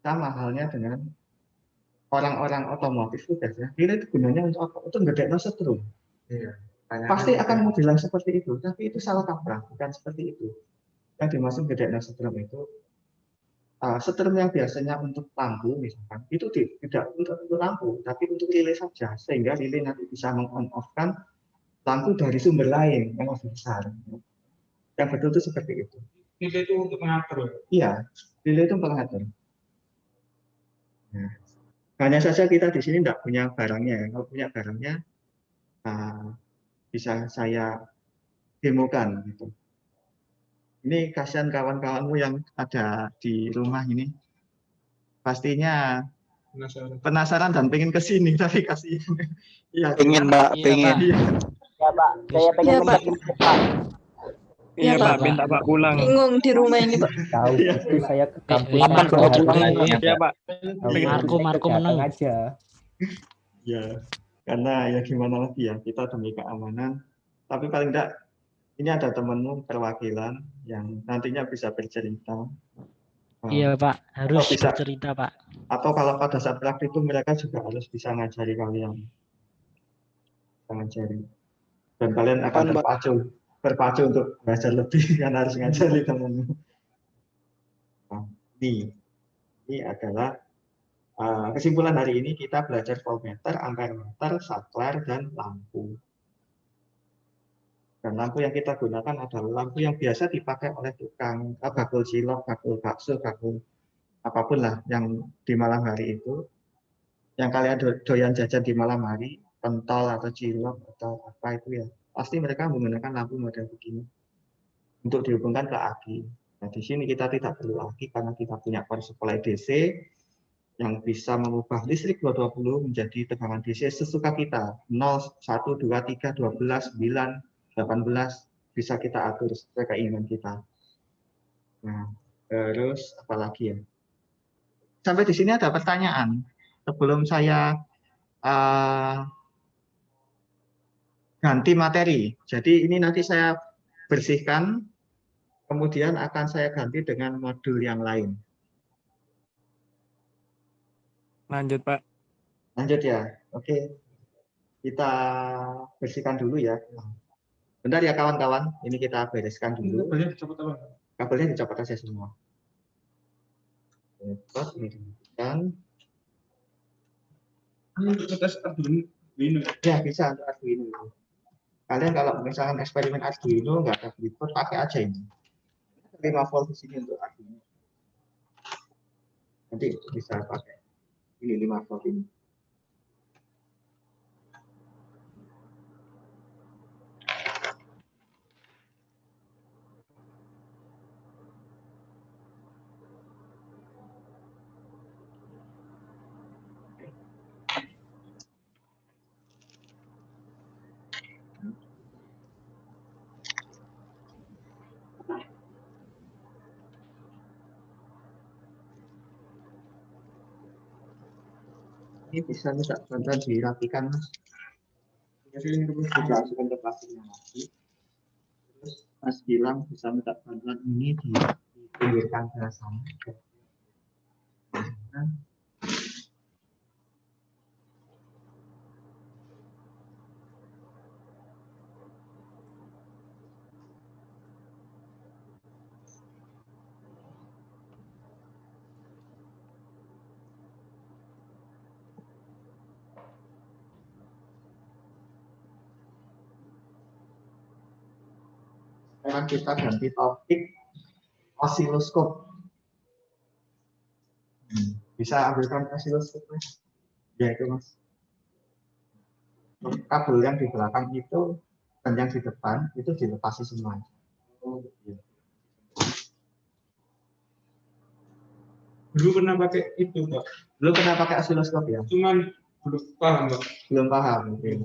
Sama halnya dengan orang-orang otomotif itu biasanya, relay itu gunanya untuk apa? Untuk ngedekno setrum. Iya. Pasti akan bilang seperti itu, tapi itu salah kaprah, bukan seperti itu. Yang dimaksud ngedekno setrum itu, setrum yang biasanya untuk lampu misalkan, itu tidak untuk lampu, tapi untuk relay saja, sehingga relay nanti bisa meng-on-off-kan lampu dari sumber lain yang lebih besar. Yang betul itu seperti itu. Relay itu untuk mengatur. Iya, relay itu pengatur. Nah, hanya saja kita di sini tidak punya barangnya. Kalau punya barangnya, bisa saya demokan gitu. Ini kasihan kawan-kawanmu yang ada di rumah ini, pastinya penasaran dan pengen kesini, tapi kasihan. Iya, Pengen Pak, pengen. Ya Pak, saya pengen Iya, Pak. menjadi Pak. Iya Pak. Pak, minta Pak pulang. Bingung di rumah ini, Pak. Tahu itu saya ke kampus Kapan itu kalau hari pulang? ini. Iya Pak. Marco menang aja. Ya, karena ya gimana lagi ya, kita demi keamanan. Tapi paling tidak, ini ada temanmu perwakilan yang nantinya bisa bercerita. Iya Pak, harus bisa bercerita Pak. Atau kalau pada saat praktikum mereka juga harus bisa ngajari kalian. Ngajari. Dan kalian akan terpacu untuk belajar lebih, kan harus ngajari temanmu. Nah, ini adalah kesimpulan hari ini. Kita belajar voltmeter, ampermeter, saklar, dan lampu. Dan lampu yang kita gunakan adalah lampu yang biasa dipakai oleh tukang bakul cilok, bakul bakso, bakul apapun lah yang di malam hari itu. Yang kalian doyan jajan di malam hari, pentol atau cilok atau apa itu ya. Pasti mereka menggunakan lampu model begini untuk dihubungkan ke aki. Nah, di sini kita tidak perlu aki karena kita punya power supply DC yang bisa mengubah listrik 220 menjadi tegangan DC sesuka kita. 0, 1, 2, 3, 12, 9, 18 bisa kita atur sesuai keinginan kita. Nah, terus apa lagi ya? Sampai di sini ada pertanyaan. Sebelum saya ganti materi. Jadi ini nanti saya bersihkan, kemudian akan saya ganti dengan modul yang lain. Lanjut Pak. Lanjut ya, oke. Kita bersihkan dulu ya. Bentar ya kawan-kawan, ini kita bereskan dulu. Kabelnya dicopot aja semua. Terus ini kan. Untuk tes Arduino. Ya bisa untuk Arduino. Kalian kalau misalkan eksperimen Arduino nggak ada breadboard, pakai aja ini. 5 volt di sini untuk Arduino. Nanti bisa pakai ini 5 volt ini. Ini bisa minta bantuan dirapikan, Mas. Dimasukkan ke plastiknya lagi. Terus Mas bilang bisa minta bantuan ini dipinggirkan ke sana. Sekarang kita ganti topik osiloskop. Bisa ambilkan osiloskop, Mas? Ya itu, Mas. Kabel yang di belakang itu dan yang di depan itu dilepasi semua. Dulu pernah pakai itu, Pak. Belum pernah pakai osiloskop ya? Cuman belum paham, Pak. Belum paham. Oke.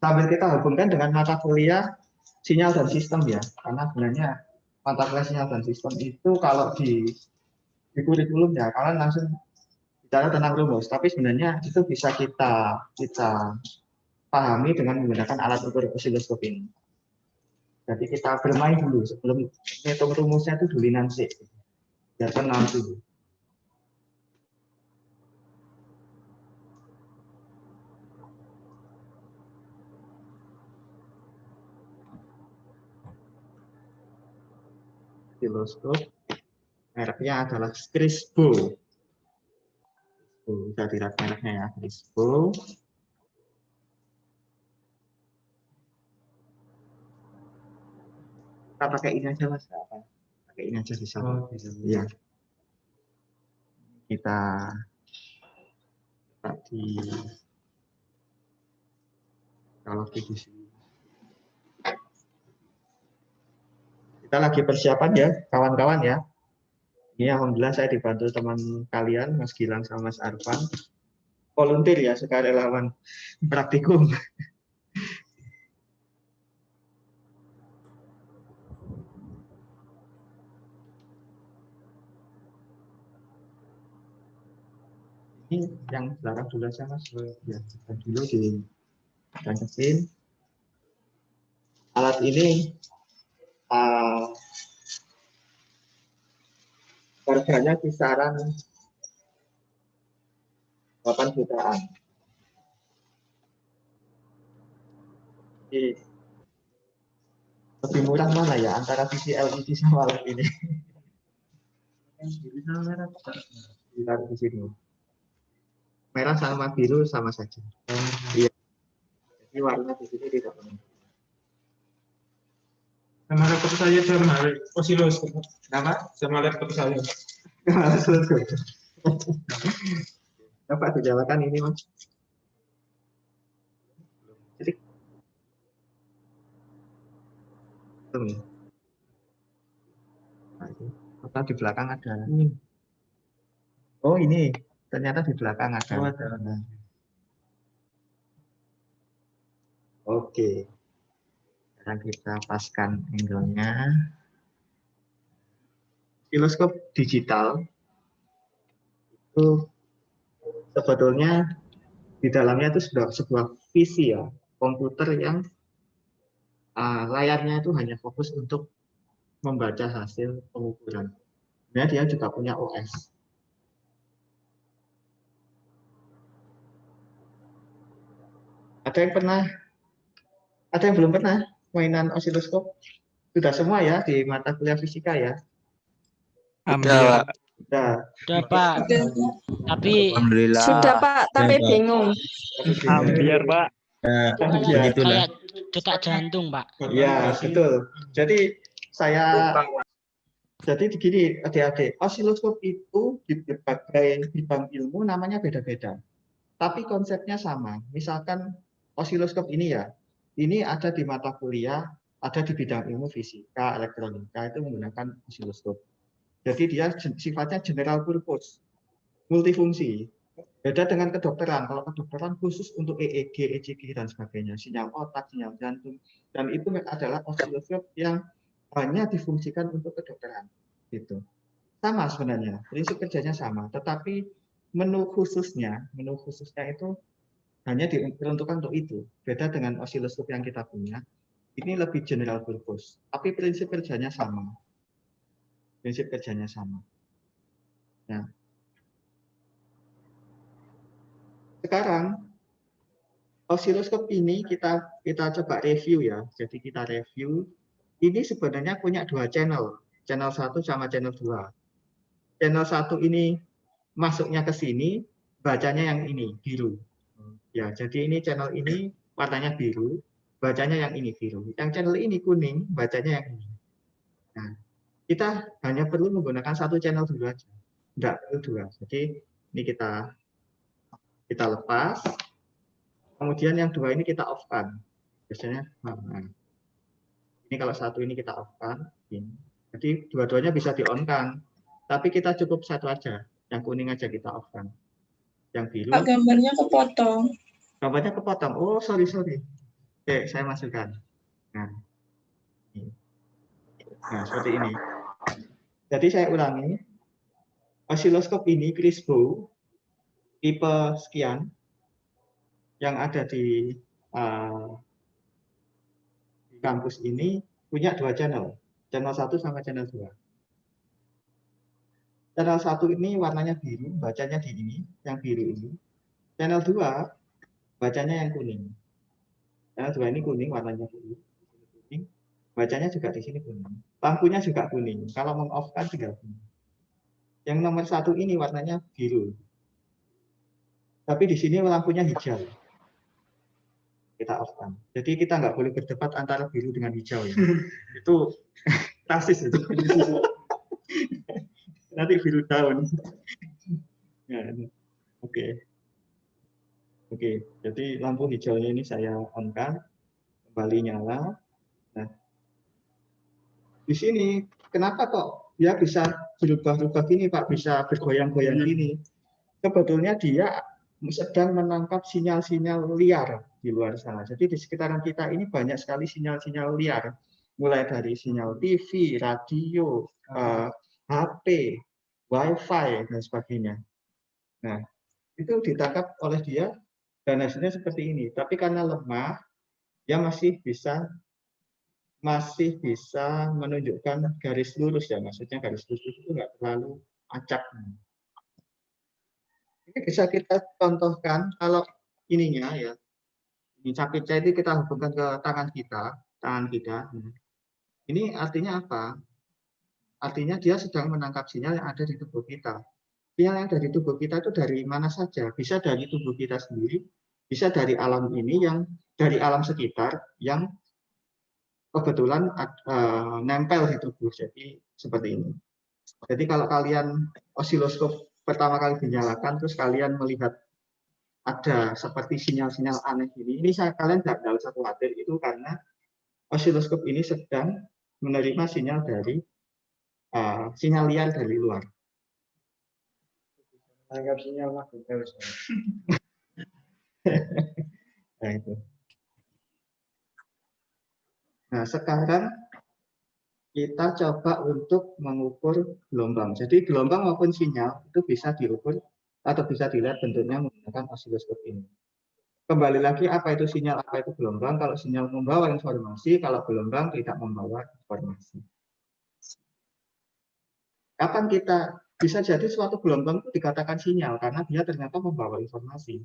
Sambil kita hubungkan dengan mata kuliah sinyal dan sistem ya, karena sebenarnya mata kuliah sinyal dan sistem itu kalau di kurikulum ya kalian langsung bicara tentang rumus, tapi sebenarnya itu bisa kita pahami dengan menggunakan alat ukur osiloskop ini. Jadi kita bermain dulu sebelum ngitung rumusnya itu dulu nanti, biar kenal dulu. Osiloskop mereknya adalah Crispo. Bisa dilihat mereknya ya, Crispo. Kita pakai ini aja, Mas. Pakai ini aja bisa. Iya. Kita tadi kalau di sini. Kita lagi persiapan ya, kawan-kawan ya. Ini alhamdulillah saya dibantu teman kalian, Mas Gilang sama Mas Arfan. Volunteer ya, sukarelawan praktikum. Ini yang belakang dulu aja, Mas. Ya, dulu digantiin. Alat ini harganya kisaran 8 jutaan. Jadi, lebih murah mana ya antara TV LED sama LED ini? Ditaruh di sini. Merah sama biru sama saja. Iya. Jadi warna di sini tidak benar. Sama laptop saya sama osiloskop. Kenapa? Sama laptop saya. Dapat dijalankan ini, Mas. Jadi apa di belakang ada? Oh, ini ternyata di belakang ada. Oh, ada. Oke. Sekarang kita paskan angle-nya. Osiloskop digital itu sebetulnya di dalamnya itu sudah sebuah PC ya, komputer yang layarnya itu hanya fokus untuk membaca hasil pengukuran. Nah, dia juga punya OS. Ada yang belum pernah mainan osiloskop? Sudah semua ya di mata kuliah fisika ya? Ambil. Udah Pak. Tapi Alhamdulillah. Sudah Pak, tapi bingung. Ambil, Pak. kayak detak jantung Pak. Ya, betul. Jadi begini adik-adik, osiloskop itu di berbagai bidang ilmu namanya beda-beda. Tapi konsepnya sama. Misalkan osiloskop ini ya, ini ada di mata kuliah, ada di bidang ilmu fisika, elektronika, itu menggunakan osiloskop. Jadi dia sifatnya general purpose, multifungsi. Beda dengan kedokteran. Kalau kedokteran khusus untuk EEG, ECG, dan sebagainya, sinyal otak, sinyal jantung. Dan itu adalah osiloskop yang hanya difungsikan untuk kedokteran. Gitu. Sama sebenarnya, prinsip kerjanya sama. Tetapi menu khususnya itu hanya diperuntukkan untuk itu. Beda dengan osiloskop yang kita punya, ini lebih general purpose, tapi prinsip kerjanya sama. Nah, sekarang osiloskop ini kita coba review ya. Jadi kita review. Ini sebenarnya punya dua channel 1 sama channel 2. Channel 1 ini masuknya ke sini, bacanya yang ini biru. Ya, jadi ini channel ini warnanya biru, bacanya yang ini biru. Yang channel ini kuning, bacanya yang ini. Nah, kita hanya perlu menggunakan satu channel dulu aja, tidak perlu dua. Jadi ini kita lepas, kemudian yang dua ini kita off-kan. Biasanya, ini kalau satu ini kita off-kan, jadi dua-duanya bisa di-on-kan. Tapi kita cukup satu aja, yang kuning aja kita off-kan. Yang biru. Pak, gambarnya kepotong. Gambarnya kepotong. Oh, sorry. Oke, saya masukkan. Nah, seperti ini. Jadi saya ulangi. Osiloskop ini Crispo tipe sekian yang ada di kampus ini punya dua channel 1 sama channel 2. Channel 1 ini warnanya biru, bacanya di ini, yang biru ini. Channel 2 bacanya yang kuning. Channel 2 ini kuning, warnanya kuning. Bacanya juga di sini kuning. Lampunya juga kuning. Kalau meng-off-kan tinggal kuning. Yang nomor 1 ini warnanya biru. Tapi di sini lampunya hijau. Kita off-kan. Jadi kita nggak boleh berdebat antara biru dengan hijau ya. Itu rasis itu. Nanti biru down. Oke. Jadi lampu hijaunya ini saya on-kan, kembali nyala. Nah, di sini kenapa kok dia bisa berubah-ubah gini, Pak, bisa bergoyang-goyang gini? Sebetulnya dia sedang menangkap sinyal-sinyal liar di luar sana. Jadi di sekitaran kita ini banyak sekali sinyal-sinyal liar, mulai dari sinyal TV, radio, HP, WiFi, dan sebagainya. Nah, itu ditangkap oleh dia dan hasilnya seperti ini. Tapi karena lemah, dia masih bisa menunjukkan garis lurus ya. Maksudnya garis lurus itu nggak terlalu acak. Ini bisa kita contohkan kalau ininya ya. Ini capitnya itu kita hubungkan ke tangan kita. Ini artinya apa? Artinya dia sedang menangkap sinyal yang ada di tubuh kita. Sinyal yang ada di tubuh kita itu dari mana saja. Bisa dari tubuh kita sendiri, bisa dari alam ini, yang dari alam sekitar yang kebetulan nempel di tubuh. Jadi seperti ini. Jadi kalau kalian osiloskop pertama kali dinyalakan, terus kalian melihat ada seperti sinyal-sinyal aneh ini kalian tidak usah khawatir, itu karena osiloskop ini sedang menerima sinyal dari sinyal liar dari luar. Anggap sinyal magnet. Nah, itu. Nah, sekarang kita coba untuk mengukur gelombang. Jadi gelombang maupun sinyal itu bisa diukur atau bisa dilihat bentuknya menggunakan osiloskop ini. Kembali lagi, apa itu sinyal, apa itu gelombang? Kalau sinyal membawa informasi, kalau gelombang tidak membawa informasi. Kapan kita bisa jadi suatu gelombang itu dikatakan sinyal karena dia ternyata membawa informasi.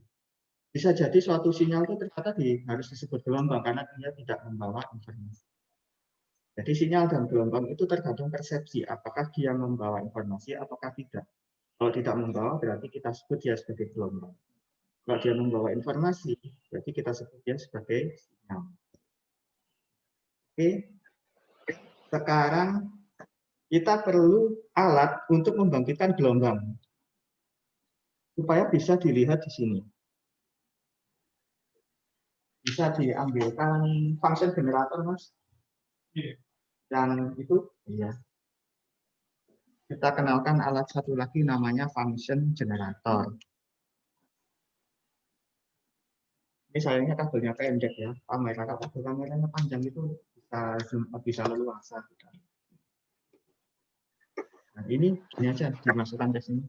Bisa jadi suatu sinyal itu ternyata harus disebut gelombang karena dia tidak membawa informasi. Jadi sinyal dan gelombang itu tergantung persepsi, apakah dia membawa informasi ataukah tidak. Kalau tidak membawa, berarti kita sebut dia sebagai gelombang. Kalau dia membawa informasi, berarti kita sebut dia sebagai sinyal. Oke, sekarang kita perlu alat untuk membangkitkan gelombang, supaya bisa dilihat di sini. Bisa diambilkan function generator, Mas. Dan itu, iya. Kita kenalkan alat satu lagi namanya function generator. Ini sayangnya kabelnya pendek ya. Kalau kabel kameranya panjang itu bisa leluasa. Nah, ini aja dimasukkan ke sini.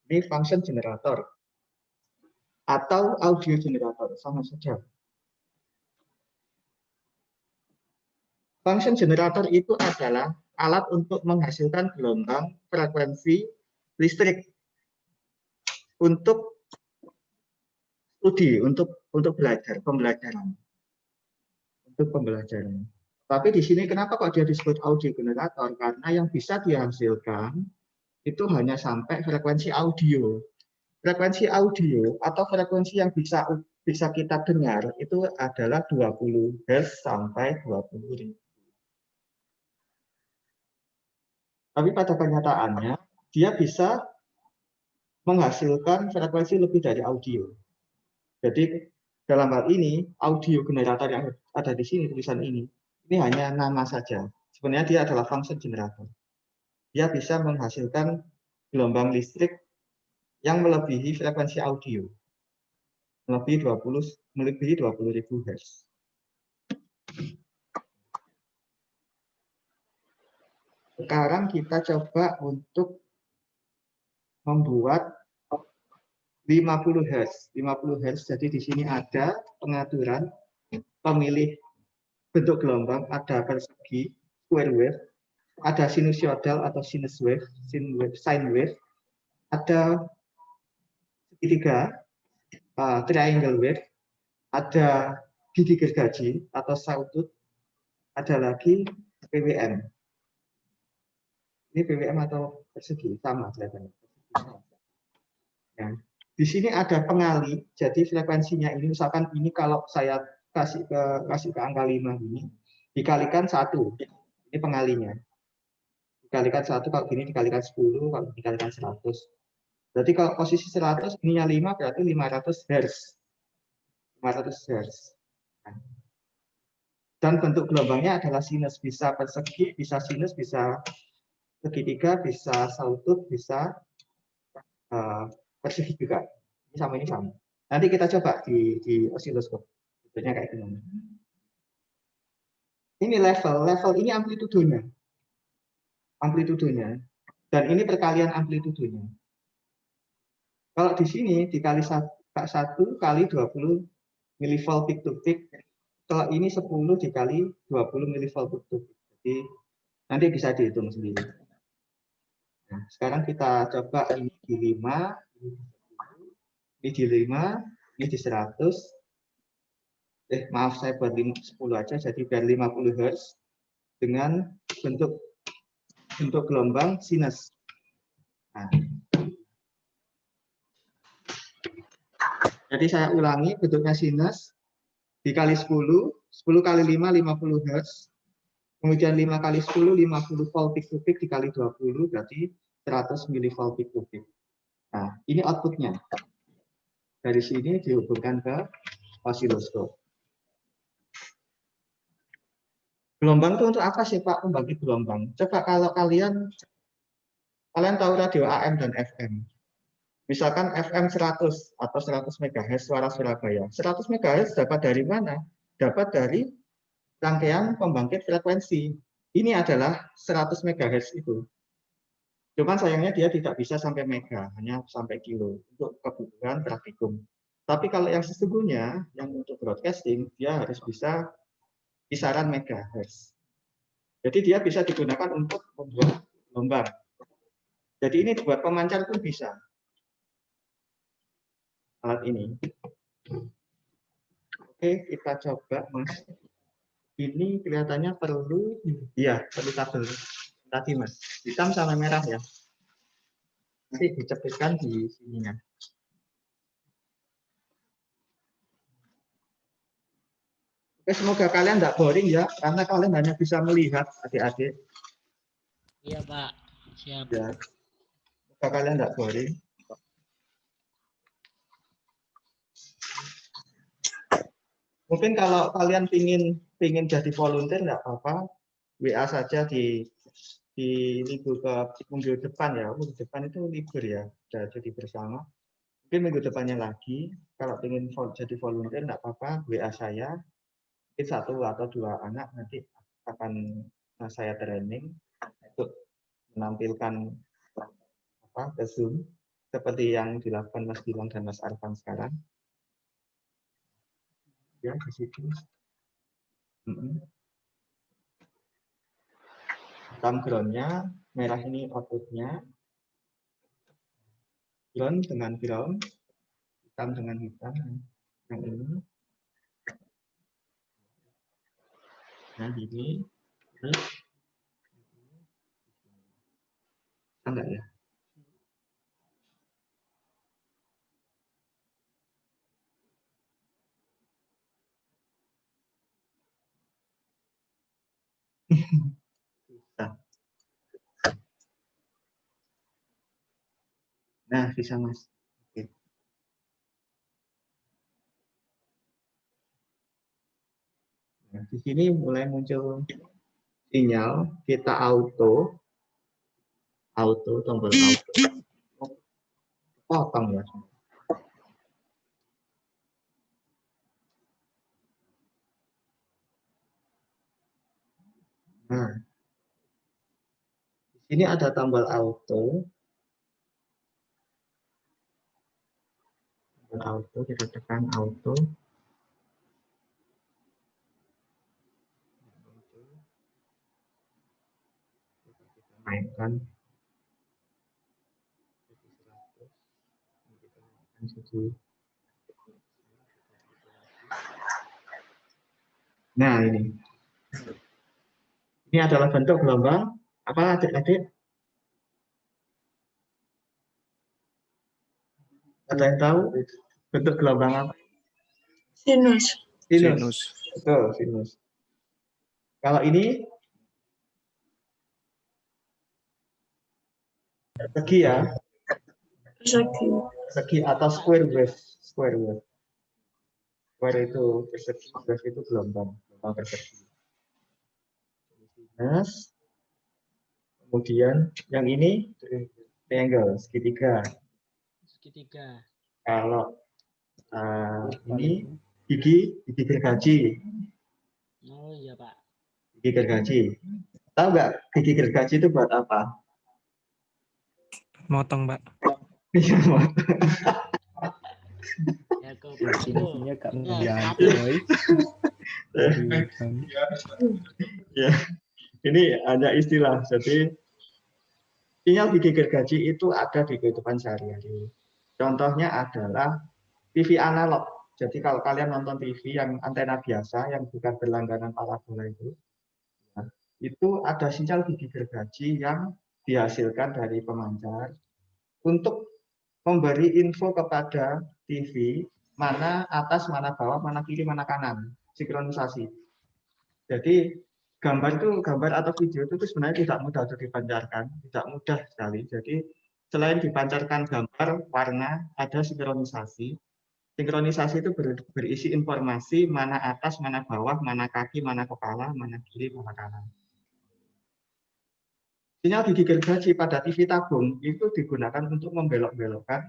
Ini function generator atau audio generator, sama saja. Function generator itu adalah alat untuk menghasilkan gelombang frekuensi listrik untuk studi, untuk belajar, pembelajaran. Untuk pembelajaran. Tapi di sini kenapa kok dia disebut audio generator? Karena yang bisa dihasilkan itu hanya sampai frekuensi audio. Frekuensi audio atau frekuensi yang bisa kita dengar itu adalah 20 Hz sampai 20.000. Tapi pada kenyataannya dia bisa menghasilkan frekuensi lebih dari audio. Jadi dalam hal ini audio generator yang ada di sini tulisan ini hanya nama saja. Sebenarnya dia adalah function generator. Dia bisa menghasilkan gelombang listrik yang melebihi frekuensi audio, melebihi 20.000 Hz. Sekarang kita coba untuk membuat 50 Hz. 50 Hz, jadi di sini ada pengaturan pemilih bentuk gelombang, ada persegi, square wave, ada sinusoidal atau sinus wave, sine wave, ada segitiga, triangle wave, ada gigi gergaji atau sawtooth, ada lagi PWM. Ini PWM atau persegi, sama kelihatannya. Ya. Di sini ada pengali, jadi frekuensinya ini, misalkan ini kalau saya kasih ke angka 5 ini, dikalikan 1, ini pengalinya. Dikalikan 1, kalau gini dikalikan 10, kalau dikalikan 100. Berarti kalau posisi 100, ininya 5, berarti 500 Hz. 500 Hz. Dan bentuk gelombangnya adalah sinus, bisa persegi, bisa sinus, bisa segitiga, bisa sawtooth, bisa persegi juga. Ini sama. Nanti kita coba di osiloskop. Bentuknya kayak gini. Ini level ini amplitudenya. Dan ini perkalian amplitudenya. Kalau di sini dikali 1 kali 20 milivolt peak to peak. Kalau ini 10 dikali 20 milivolt peak to peak. Jadi nanti bisa dihitung sendiri. Nah, sekarang kita coba ini di 5, ini di 5, ini di 100. Maaf, saya buat 10 aja, jadi biar 50 Hz dengan bentuk gelombang sinus. Nah. Jadi saya ulangi, bentuknya sinus dikali 10 kali 5, 50 Hz. Kemudian 5 kali 10, 50 volt peak to peak dikali 20, berarti 100 milivolt peak to peak. Nah, ini outputnya. Dari sini dihubungkan ke osiloskop. Gelombang itu untuk apa sih Pak, pembangkit gelombang? Coba kalau kalian tahu radio AM dan FM. Misalkan FM 100 atau 100 MHz suara Surabaya. 100 MHz dapat dari mana? Dapat dari rangkaian pembangkit frekuensi. Ini adalah 100 MHz itu. Cuman sayangnya dia tidak bisa sampai mega, hanya sampai kilo untuk kebutuhan praktikum. Tapi kalau yang sesungguhnya, yang untuk broadcasting, dia harus bisa kisaran megahertz. Jadi dia bisa digunakan untuk membuat gelombang. Jadi ini buat pemancar pun bisa. Alat ini. Oke, kita coba Mas. Ini kelihatannya perlu, ya perlu kabel tadi Mas. Hitam sama merah ya. Nanti dicepitkan di sininya. Oke, semoga kalian tidak boring ya, karena kalian hanya bisa melihat adik-adik. Iya Pak, siap. Ya. Semoga kalian tidak boring. Mungkin kalau kalian pingin jadi volunteer nggak apa-apa, WA saja di minggu depan ya. Minggu depan itu libur ya, jadi bersama. Mungkin minggu depannya lagi, kalau ingin jadi volunteer nggak apa-apa, WA saya. Mungkin 1 atau 2 anak nanti akan saya training untuk menampilkan ke Zoom. seperti yang dilakukan Mas Gilang dan Mas Arfan sekarang. Ya, di situ. Hitam ground-nya, merah ini output-nya. Ground dengan ground, hitam dengan hitam. Yang ini. Nah, ini. Terus. Enggak ya? Nah, bisa Mas. Oke. Nah, di sini mulai muncul sinyal, kita tombol auto, potong ya. Nah, di sini ada tombol auto. Kita tekan auto. Kita mainkan. Nah, ini adalah bentuk gelombang apa adik-adik? Ada yang tahu bentuk gelombang apa? Sinus. Betul, sinus. Kalau ini segi ya. Segi atau square wave. Square itu persegi, wave itu gelombang persegi. Sinus. Kemudian yang ini triangle, segitiga. Kalau ini gigi gergaji. Oh iya Pak. Gigi gergaji. Tahu nggak gigi gergaji itu buat apa? Motong, Pak. Iya, motong. Ya kok. Definisinya Kak Mulyana. Ya, ini ada istilah. Jadi sinyal gigi gergaji itu ada di kehidupan sehari-hari. Contohnya adalah TV analog. Jadi kalau kalian nonton TV yang antena biasa, yang bukan berlangganan parabola itu ada sinyal gigi gergaji yang dihasilkan dari pemancar untuk memberi info kepada TV mana atas, mana bawah, mana kiri, mana kanan, sinkronisasi. Jadi gambar atau video itu sebenarnya tidak mudah untuk dipancarkan, tidak mudah sekali. Jadi selain dipancarkan gambar, warna, ada sinkronisasi. Sinkronisasi itu berisi informasi mana atas, mana bawah, mana kaki, mana kepala, mana kiri, mana kanan. Sinyal gigi gergaji pada TV tabung itu digunakan untuk membelok-belokkan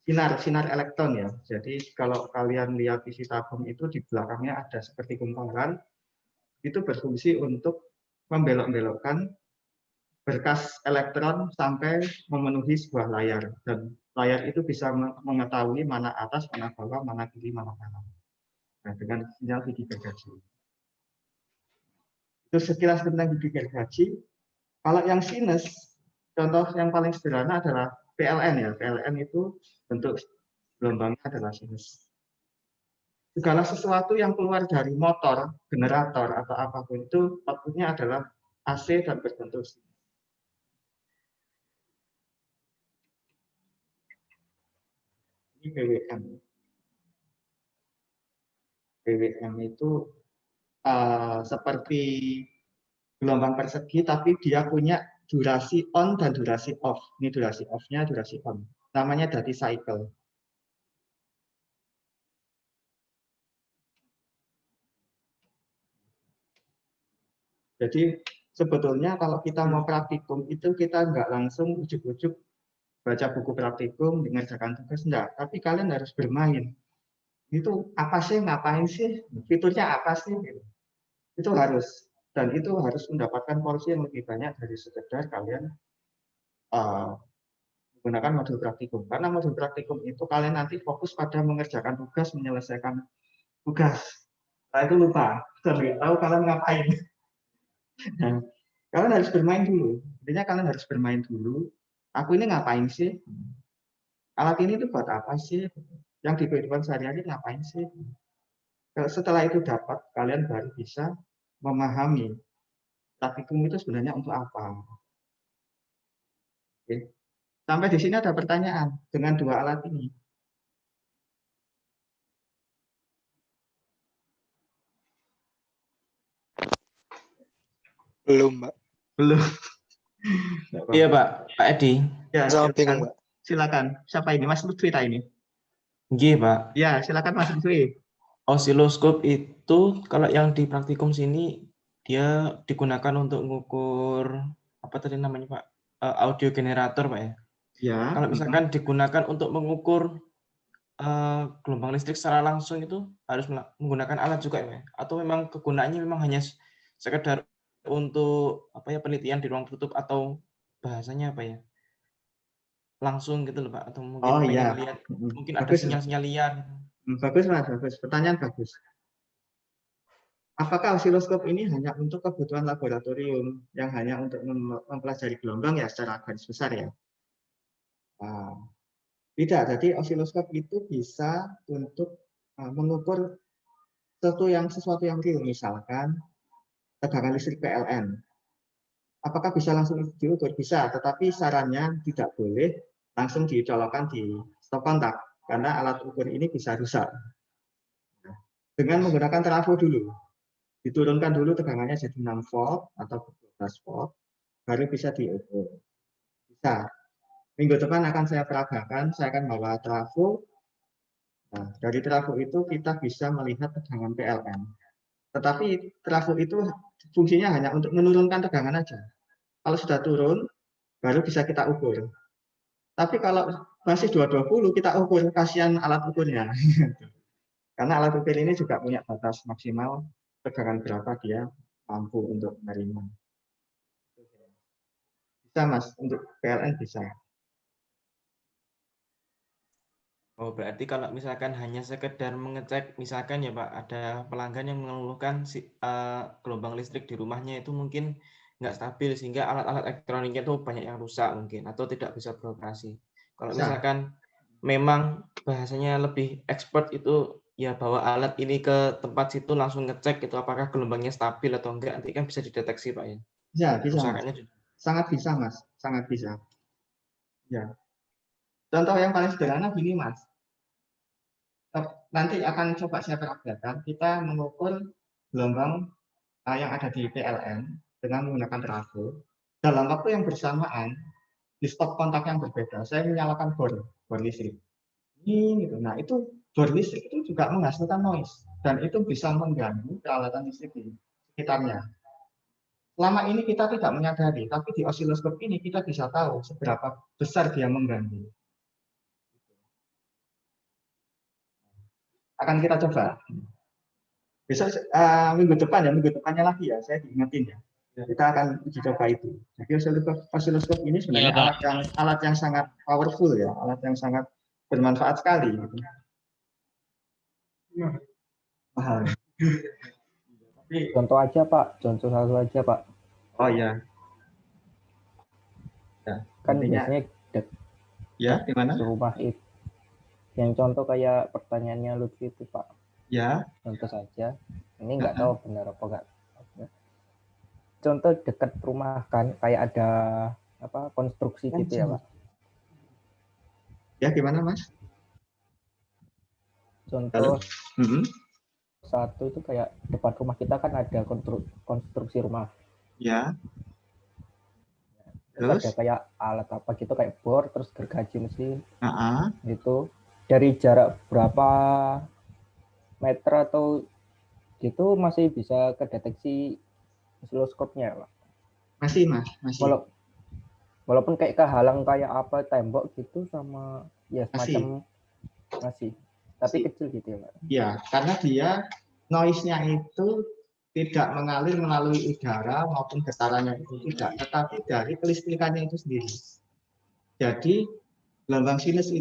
sinar elektron ya. Jadi kalau kalian lihat TV tabung itu di belakangnya ada seperti gumpalan, itu berfungsi untuk membelok-belokkan berkas elektron sampai memenuhi sebuah layar, dan layar itu bisa mengetahui mana atas, mana bawah, mana kiri, mana kanan. Nah, dengan sinyal gigi gergaji. Itu sekilas tentang gigi gergaji. Kalau yang sinus, contoh yang paling sederhana adalah PLN ya. PLN itu bentuk gelombangnya adalah sinus. Segala sesuatu yang keluar dari motor, generator atau apapun itu outputnya adalah AC dan berbentuk sinus. Ini PWM. PWM itu seperti gelombang persegi, tapi dia punya durasi on dan durasi off. Ini durasi off-nya, durasi on. Namanya Dati cycle. Jadi sebetulnya kalau kita mau praktikum itu kita nggak langsung ujuk-ujuk baca buku praktikum, mengerjakan tugas, enggak. Tapi kalian harus bermain. Itu apa sih, ngapain sih, fiturnya apa sih? Itu harus. Dan itu harus mendapatkan porsi yang lebih banyak dari sekedar kalian menggunakan modul praktikum. Karena modul praktikum itu kalian nanti fokus pada mengerjakan tugas, menyelesaikan tugas. Setelah itu lupa, tahu kalian ngapain. Nah, kalian harus bermain dulu. Intinya kalian harus bermain dulu. Aku ini ngapain sih? Alat ini tuh buat apa sih? Yang di kehidupan sehari-hari ngapain sih? Setelah itu dapat, kalian baru bisa memahami praktikum itu sebenarnya untuk apa. Oke. Sampai di sini ada pertanyaan dengan dua alat ini. Belum, Mbak. Belum. Iya Pak, Pak Edi. Ya, Sama bingung, silakan. Mbak. Silakan. Siapa ini? Mas Lutfi ini. Nggih Pak. Ya, silakan Mas Lutfi. Osiloskop itu kalau yang di praktikum sini dia digunakan untuk mengukur apa tadi namanya Pak? Audio generator Pak ya. Ya. Kalau misalkan digunakan untuk mengukur gelombang listrik secara langsung itu harus menggunakan alat juga ya? Atau memang kegunaannya memang hanya sekedar untuk apa ya penelitian di ruang tertutup atau bahasanya apa ya? Langsung gitu loh Pak, atau mungkin pengen lihat mungkin ada sinyal-sinyal liar. Bagus Mas, bagus. Pertanyaan bagus. Apakah osiloskop ini hanya untuk kebutuhan laboratorium yang hanya untuk mempelajari gelombang ya secara garis besar ya? Tidak, jadi osiloskop itu bisa untuk mengukur sesuatu yang real, misalkan tegangan listrik PLN. Apakah bisa langsung diukur? Bisa, tetapi sarannya tidak boleh langsung dicolokkan di stop kontak, karena alat ukur ini bisa rusak. Dengan menggunakan trafo dulu, diturunkan dulu tegangannya jadi 6 volt atau 12 volt, baru bisa diukur. Bisa. Minggu depan akan saya peragakan, saya akan bawa trafo. Nah, dari trafo itu kita bisa melihat tegangan PLN. Tetapi trafo itu fungsinya hanya untuk menurunkan tegangan aja. Kalau sudah turun, baru bisa kita ukur. Tapi kalau masih 220, kita ukur, kasihan alat ukurnya. Karena alat ukur ini juga punya batas maksimal tegangan berapa dia mampu untuk menerima. Bisa Mas, untuk PLN bisa. Oh, berarti kalau misalkan hanya sekedar mengecek, misalkan ya Pak, ada pelanggan yang mengeluhkan gelombang listrik di rumahnya itu mungkin nggak stabil, sehingga alat-alat elektroniknya itu banyak yang rusak mungkin, atau tidak bisa beroperasi. Kalau misalkan memang bahasanya lebih expert itu, ya bawa alat ini ke tempat situ, langsung ngecek itu apakah gelombangnya stabil atau enggak, nanti kan bisa dideteksi Pak ya? Ya, bisa Mas. Sangat bisa Mas, sangat bisa. Ya. Contoh yang paling sederhana gini Mas, nanti akan coba saya peragakan, kita mengukur gelombang yang ada di PLN dengan menggunakan trafo. Dalam waktu yang bersamaan, di stop kontak yang berbeda, saya menyalakan bor listrik. Gitu. Nah itu bor listrik itu juga menghasilkan noise, dan itu bisa mengganggu peralatan listrik di sekitarnya. Selama ini kita tidak menyadari, tapi di osiloskop ini kita bisa tahu seberapa besar dia mengganggu. Akan kita coba. Besok minggu depannya lagi ya, saya diingetin ya. Kita akan uji coba itu. Jadi osiloskop ini sebenarnya alat yang sangat powerful ya, alat yang sangat bermanfaat sekali. Gitu. Mahal. Contoh aja Pak, contoh satu aja Pak. Oh iya. Ya, kan biasanya ya gimana? Rumah itu. Yang contoh kayak pertanyaannya Lutfi itu Pak. Ya. Contoh saja. Ini nggak tahu benar apa enggak. Contoh dekat rumah kan kayak ada apa konstruksi gitu ya Pak. Ya gimana Mas? Contoh satu itu kayak depan rumah kita kan ada konstruksi rumah. Ya. Terus ada kayak alat apa gitu kayak bor terus gergaji mesin. Gitu. Dari jarak berapa meter atau gitu masih bisa kedeteksi osiloskopnya Pak? Masih Mas, masih. Walaupun kayak kehalang kayak apa tembok gitu sama ya semacam masih. Tapi kecil gitu ya Pak? Ya, karena dia noise-nya itu tidak mengalir melalui udara maupun getarannya itu tidak, tetapi dari kelistrikannya itu sendiri. Jadi gelombang sinus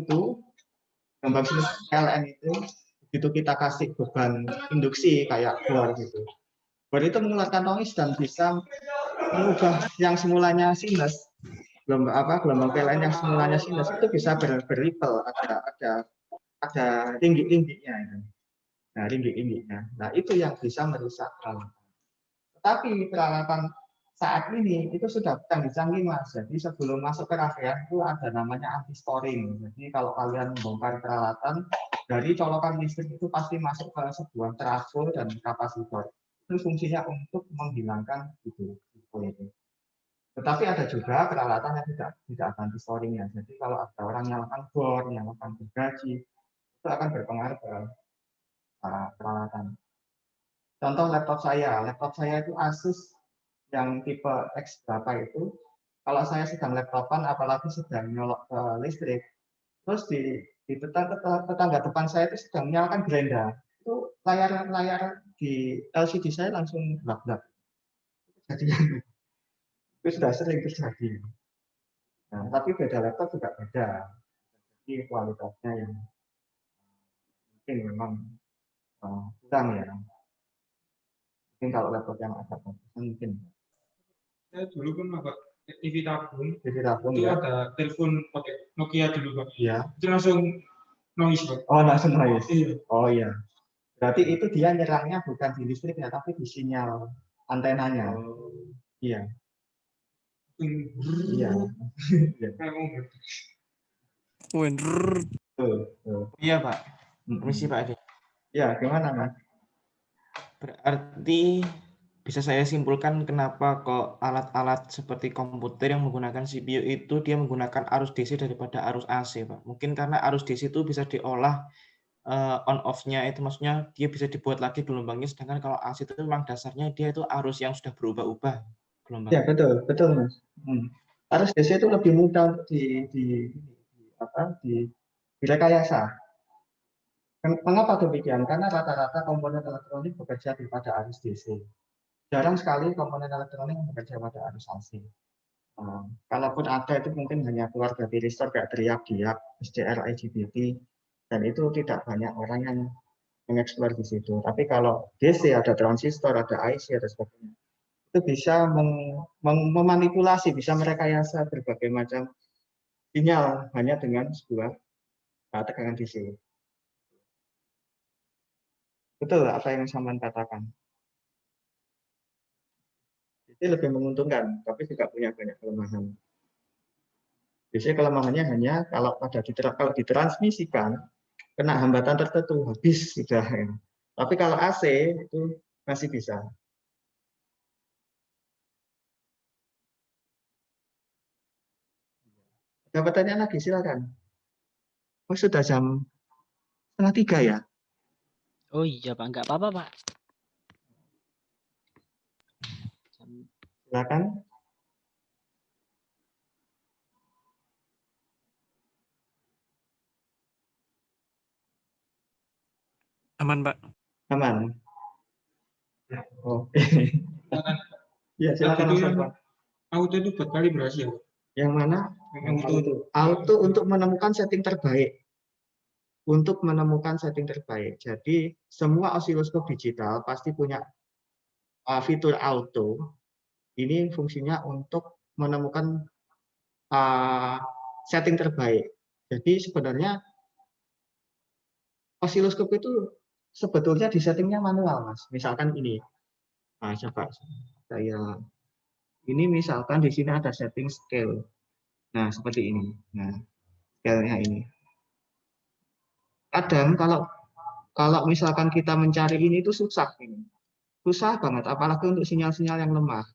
PLN itu begitu kita kasih beban induksi kayak bor gitu. Bor itu mengeluarkan noise dan bisa mengubah yang semulanya sinus, gelombang PLN yang semulanya sinus itu bisa berripple, ada tinggi-tingginya itu. Nah, tinggi-tingginya. Nah, itu yang bisa merusak peralatan. Tetapi peralatan saat ini itu sudah canggih-canggih Mas. Jadi sebelum masuk ke rangkaian itu ada namanya anti-storing. Jadi kalau kalian membongkar peralatan dari colokan listrik itu pasti masuk ke sebuah trafo dan kapasitor. Itu fungsinya untuk menghilangkan itu. Tetapi ada juga peralatan yang tidak anti-storing ya. Jadi kalau ada orang nyalakan bor, nyalakan gergaji, itu akan berpengaruh ke peralatan. Contoh laptop saya itu Asus yang tipe X berapa itu, kalau saya sedang laptopan, apalagi sedang nyolok ke listrik, terus di tetangga depan saya itu sedang menyalakan beranda, itu layar di LCD saya langsung gelap-gelap. Jadi itu sudah sering terjadi. Nah, tapi beda laptop juga beda. Jadi kualitasnya yang mungkin memang kurang ya. Mungkin kalau laptop yang agak bagus mungkin. Saya dulu pun pakai TV tabung. TV tabung itu ya. ada telepon pakai Nokia dulu Pak. Iya. Itu langsung noise Pak. Oh, langsung noise. Iya. Oh iya. Berarti itu dia nyerangnya bukan di listriknya tapi di sinyal antenanya. Oh. Iya. Iya. Iya Pak. Permisi Pak Ade. Ya, gimana Mas? Berarti bisa saya simpulkan kenapa kok alat-alat seperti komputer yang menggunakan CPU itu dia menggunakan arus DC daripada arus AC, Pak. Mungkin karena arus DC itu bisa diolah on off-nya itu maksudnya dia bisa dibuat lagi gelombangnya, sedangkan kalau AC itu memang dasarnya dia itu arus yang sudah berubah-ubah gelombangnya. Ya, betul Mas. Arus DC itu lebih mudah untuk direkayasa. Mengapa demikian? Karena rata-rata komponen elektronik bekerja pada arus DC. Jarang sekali komponen elektronik bekerja pada arus AC. Kalaupun ada itu mungkin hanya keluar dari resistor kayak teriak-teriak, SCR, IGBT, dan itu tidak banyak orang yang mengeksplor di situ. Tapi kalau DC ada transistor, ada IC, ada sebagainya, itu bisa memanipulasi, bisa merekayasa berbagai macam sinyal hanya dengan sebuah tegangan DC. Betul apa yang Saman katakan. Jadi lebih menguntungkan, tapi juga punya banyak kelemahan. Biasanya kelemahannya hanya kalau ditransmisikan, kena hambatan tertentu, habis sudah. Tapi kalau AC itu masih bisa. Ada pertanyaan lagi, silakan. Oh, sudah jam 2:30 ya? Oh iya Pak, nggak apa-apa Pak. Silakan. Aman Pak. Aman. Oh. Ya, silakan Mas. Auto itu buat kalibrasi ya? Yang mana? Auto untuk menemukan setting terbaik. Untuk menemukan setting terbaik. Jadi semua osiloskop digital pasti punya fitur auto. Ini fungsinya untuk menemukan setting terbaik. Jadi sebenarnya osiloskop itu sebetulnya di settingnya manual, Mas. Misalkan ini. Nah, coba saya ini misalkan di sini ada setting scale. Nah, seperti ini. Nah, scale-nya ini. Kadang kalau misalkan kita mencari ini itu susah ini. Susah banget, apalagi untuk sinyal-sinyal yang lemah.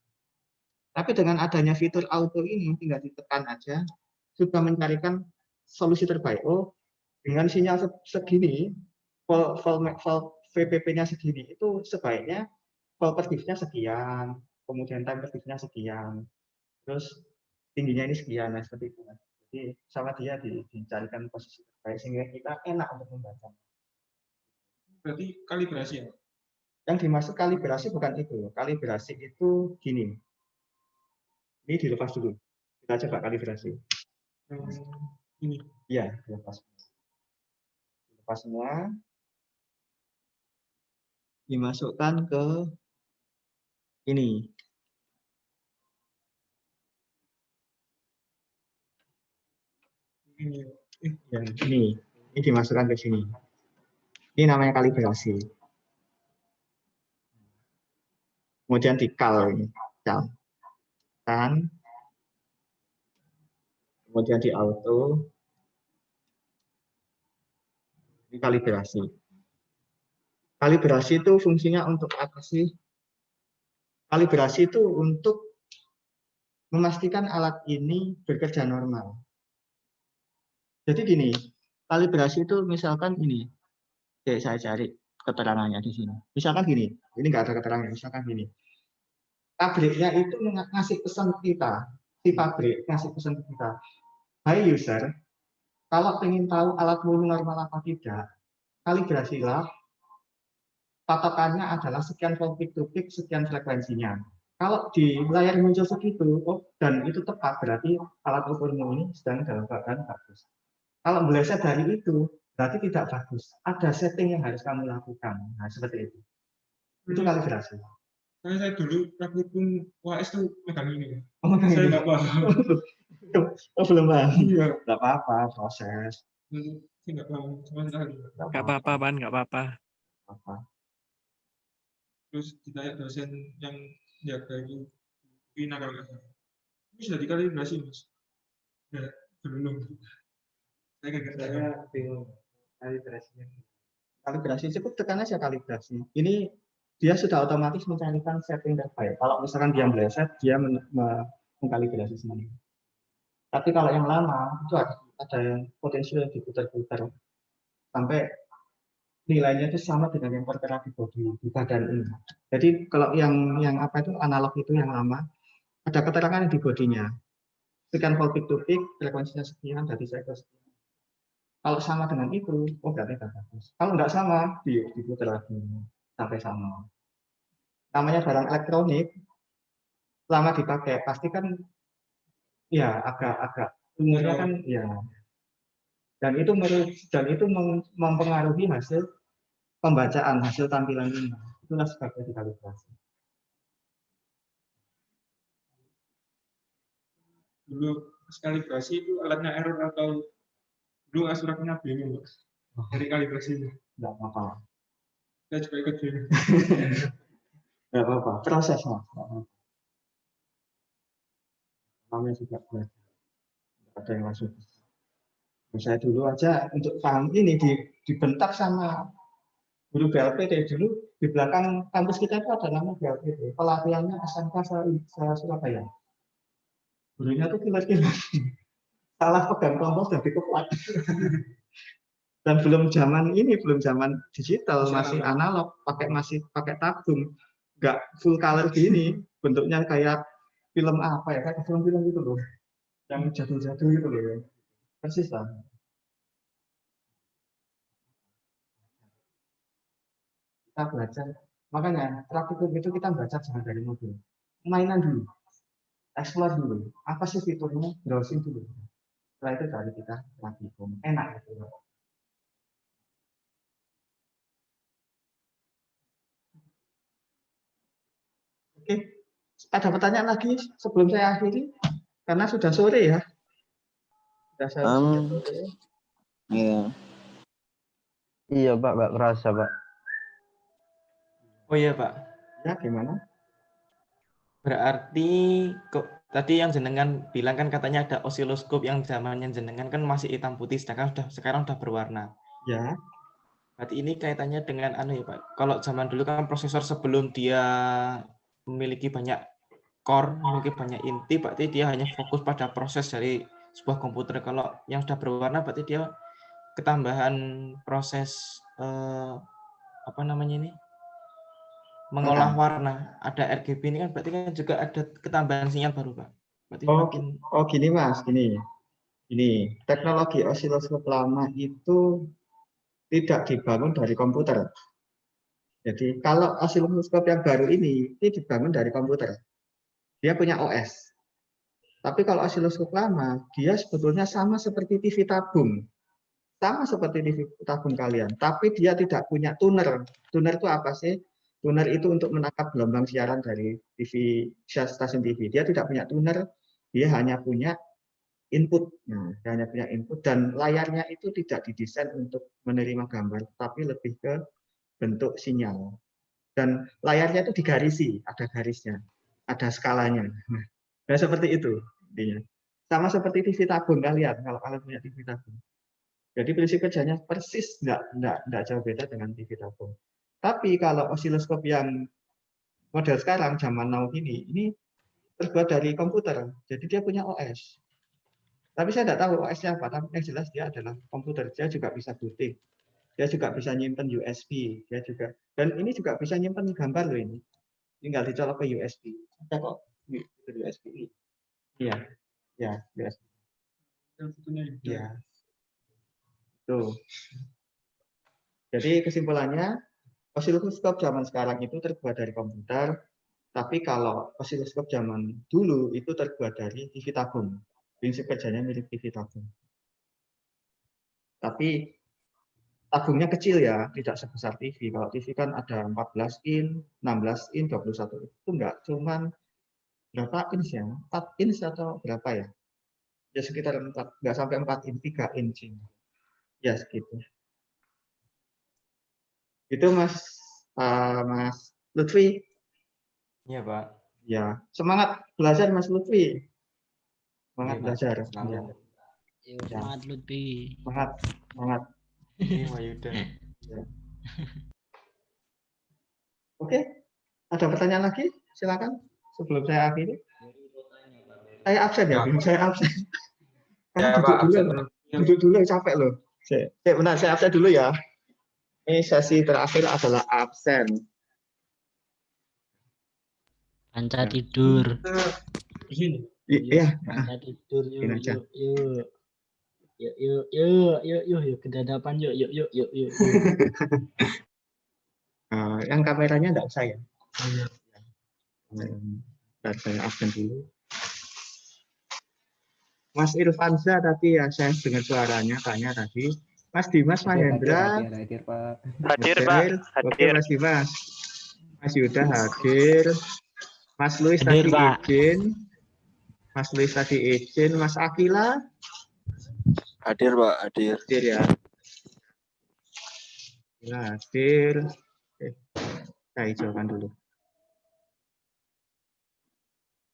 Tapi dengan adanya fitur auto ini, tinggal ditekan aja, sudah mencarikan solusi terbaik. Oh, dengan sinyal segini, volt VPP-nya segini, itu sebaiknya volt per diff-nya sekian, kemudian time per diff-nya sekian, terus tingginya ini sekian, nah seperti itu. Jadi sama dia dicarikan posisi terbaik sehingga kita enak untuk membaca. Berarti kalibrasi ya? Yang dimaksud kalibrasi bukan itu. Kalibrasi itu gini. Ini dilepas dulu. Kita coba kalibrasi. Ini. Iya, dilepas. Dilepas semua. Dimasukkan ke ini. Ya, ini dimasukkan ke sini. Ini namanya kalibrasi. Kemudian dikal ini. Kan. Kemudian di auto. Ini kalibrasi. Kalibrasi itu fungsinya untuk apa sih? Kalibrasi itu untuk memastikan alat ini bekerja normal. Jadi gini, kalibrasi itu misalkan ini. Oke, saya cari keterangannya di sini. Misalkan gini, ini nggak ada keterangannya. Misalkan gini, pabriknya itu ngasih pesan ke kita, si pabrik ngasih pesan ke kita. Hai user, kalau ingin tahu alatmu normal apa tidak, kalibrasilah. Patokannya adalah sekian volt peak to peak, sekian frekuensinya. Kalau di layar muncul segitu, dan itu tepat, berarti alat ukurmu ini sedang dalam keadaan bagus. Kalau meleset dari itu, berarti tidak bagus. Ada setting yang harus kamu lakukan. Nah, seperti itu. Itu kalibrasi. Saya dulu praktikum UAS tuh megang ini. Saya nggak paham. Belum paham. Iya. Nggak apa-apa, proses. Saya nggak paham sama sekali. Nggak apa-apa, Pan, nggak apa-apa. Terus ditanya dosen yang jaga itu Vina kalau nggak salah. Ini sudah dikalibrasi, Mas? Ya, belum. Saya bingung kalibrasinya. Kalibrasi cukup tekan aja kalibrasi. Ini dia sudah otomatis mencarikan setting terbaik. Kalau misalkan dia meleset, dia mengkalibrasi sendiri. Tapi kalau yang lama itu ada yang potensial diputar-putar sampai nilainya itu sama dengan yang tertera di body di badan ini. Jadi kalau yang apa itu analog itu yang lama ada keterangan di bodinya. Sekian volt peak to peak, frekuensinya sekian dari cycle sekian. Kalau sama dengan itu, berarti tidak bagus. Kalau nggak sama, diputar lagi sampai sama. Namanya barang elektronik, lama dipakai pasti kan ya agak umurnya kan ya. Dan itu mempengaruhi hasil pembacaan, hasil tampilan ini. Itulah sebabnya dikalibrasi. Dulu kalibrasi itu alatnya error atau dulu suratnya bingung, dari kalibrasinya. Nggak apa-apa. Saya juga ikut bingung. Nggak apa-apa, proses Mas. Namanya juga belajar. Ada yang masuk. Saya dulu aja untuk paham ini dibentak sama guru BLPT dulu di belakang kampus kita itu ada nama BLPT. Pelatihannya SMK Surabaya. Gurunya tuh killer-killer. Salah pegang kompos dan dikeplak. Dan belum zaman digital, masih analog, masih pakai tabung, nggak full color gini, bentuknya kayak film apa ya, kayak film-film gitu loh, yang jadul-jadul gitu loh, persis lah. Kita belajar, makanya praktikum itu kita baca jangan dari modul, mainan dulu, explore dulu, apa sih fiturnya, browsing dulu. Setelah itu dari kita praktikum, enak gitu. Oke, ada pertanyaan lagi sebelum saya akhiri? Karena sudah sore ya. Iya. Iya Pak, nggak kerasa Pak. Oh iya Pak. Ya gimana? Berarti tadi yang jenengan bilang kan katanya ada osiloskop yang zamannya jenengan kan masih hitam putih, sekarang udah berwarna. Ya. Berarti ini kaitannya dengan ya Pak. Kalau zaman dulu kan prosesor sebelum dia memiliki banyak core, memiliki banyak inti, berarti dia hanya fokus pada proses dari sebuah komputer. Kalau yang sudah berwarna berarti dia ketambahan proses apa namanya ini? Mengolah warna. Ada RGB ini kan berarti kan juga ada ketambahan sinyal baru, Pak. Berarti gini Mas, gini. Ini teknologi osiloskop lama itu tidak dibangun dari komputer. Jadi kalau osiloskop yang baru ini dibangun dari komputer. Dia punya OS. Tapi kalau osiloskop lama, dia sebetulnya sama seperti TV tabung. Sama seperti TV tabung kalian, tapi dia tidak punya tuner. Tuner itu apa sih? Tuner itu untuk menangkap gelombang siaran dari TV, stasiun TV. Dia tidak punya tuner, dia hanya punya input. Nah, dia hanya punya input, dan layarnya itu tidak didesain untuk menerima gambar, tapi lebih ke bentuk sinyal. Dan layarnya itu digarisi, ada garisnya, ada skalanya. Nah, seperti itu intinya. Sama seperti TV tabung kalian, kalau kalian punya TV tabung. Jadi prinsip kerjanya persis nggak jauh beda dengan TV tabung. Tapi kalau osiloskop yang model sekarang, zaman now ini terbuat dari komputer. Jadi dia punya OS. Tapi saya tidak tahu OS-nya apa, tapi yang jelas dia adalah komputer. Dia juga bisa booting. Dia juga bisa nyimpen USB. Dia juga, dan ini juga bisa nyimpen gambar loh ini. Tinggal dicolok ke USB. Ada kok USB. Iya, ya USB. Ya. Tuh. Jadi kesimpulannya, osiloskop zaman sekarang itu terbuat dari komputer, tapi kalau osiloskop zaman dulu itu terbuat dari TV tabung. Prinsip kerjanya mirip TV tabung. Tapi tabungnya kecil ya, tidak sebesar TV. Kalau TV kan ada 14 in, 16 in, 21 in. Itu enggak, cuman berapa inch ya? 4 inch atau berapa ya? Ya sekitar 4, enggak sampai 4 in, 3 inch. Ya segitu. Itu Mas Lutfi. Iya, Pak. Ya, semangat belajar Mas Lutfi. Semangat Iya, Pak. belajar. Selalu. Ya. Semangat Lutfi. Semangat. Ini Wayuda. Ya. Oke, ada pertanyaan lagi? Silakan sebelum saya akhiri. Saya absen ya, saya absen. Ya, Pak, absen dulu. Duduk dulu, capek loh. Benar, saya absen dulu ya. Ini sesi terakhir adalah absen. Panca tidur. Iya. Panca tidur. Ini aja. Yuk, ke dadapan yuk. Yang kameranya enggak usah ya. Bentar, saya absen dulu. Mas Irfanza tadi ya, saya dengar suaranya tanya tadi. Mas Dimas Mahendra. Hadir, Pak. Hadir, Pak. Oke, Hadir. Mas Dimas. Mas Yuda hadir. Mas Luis Hadir, tadi Pak. izin. Mas Luis tadi izin. Mas Akila. Hadir, Pak. Hadir. Hadir ya. Akila hadir. Saya hijaukan dulu.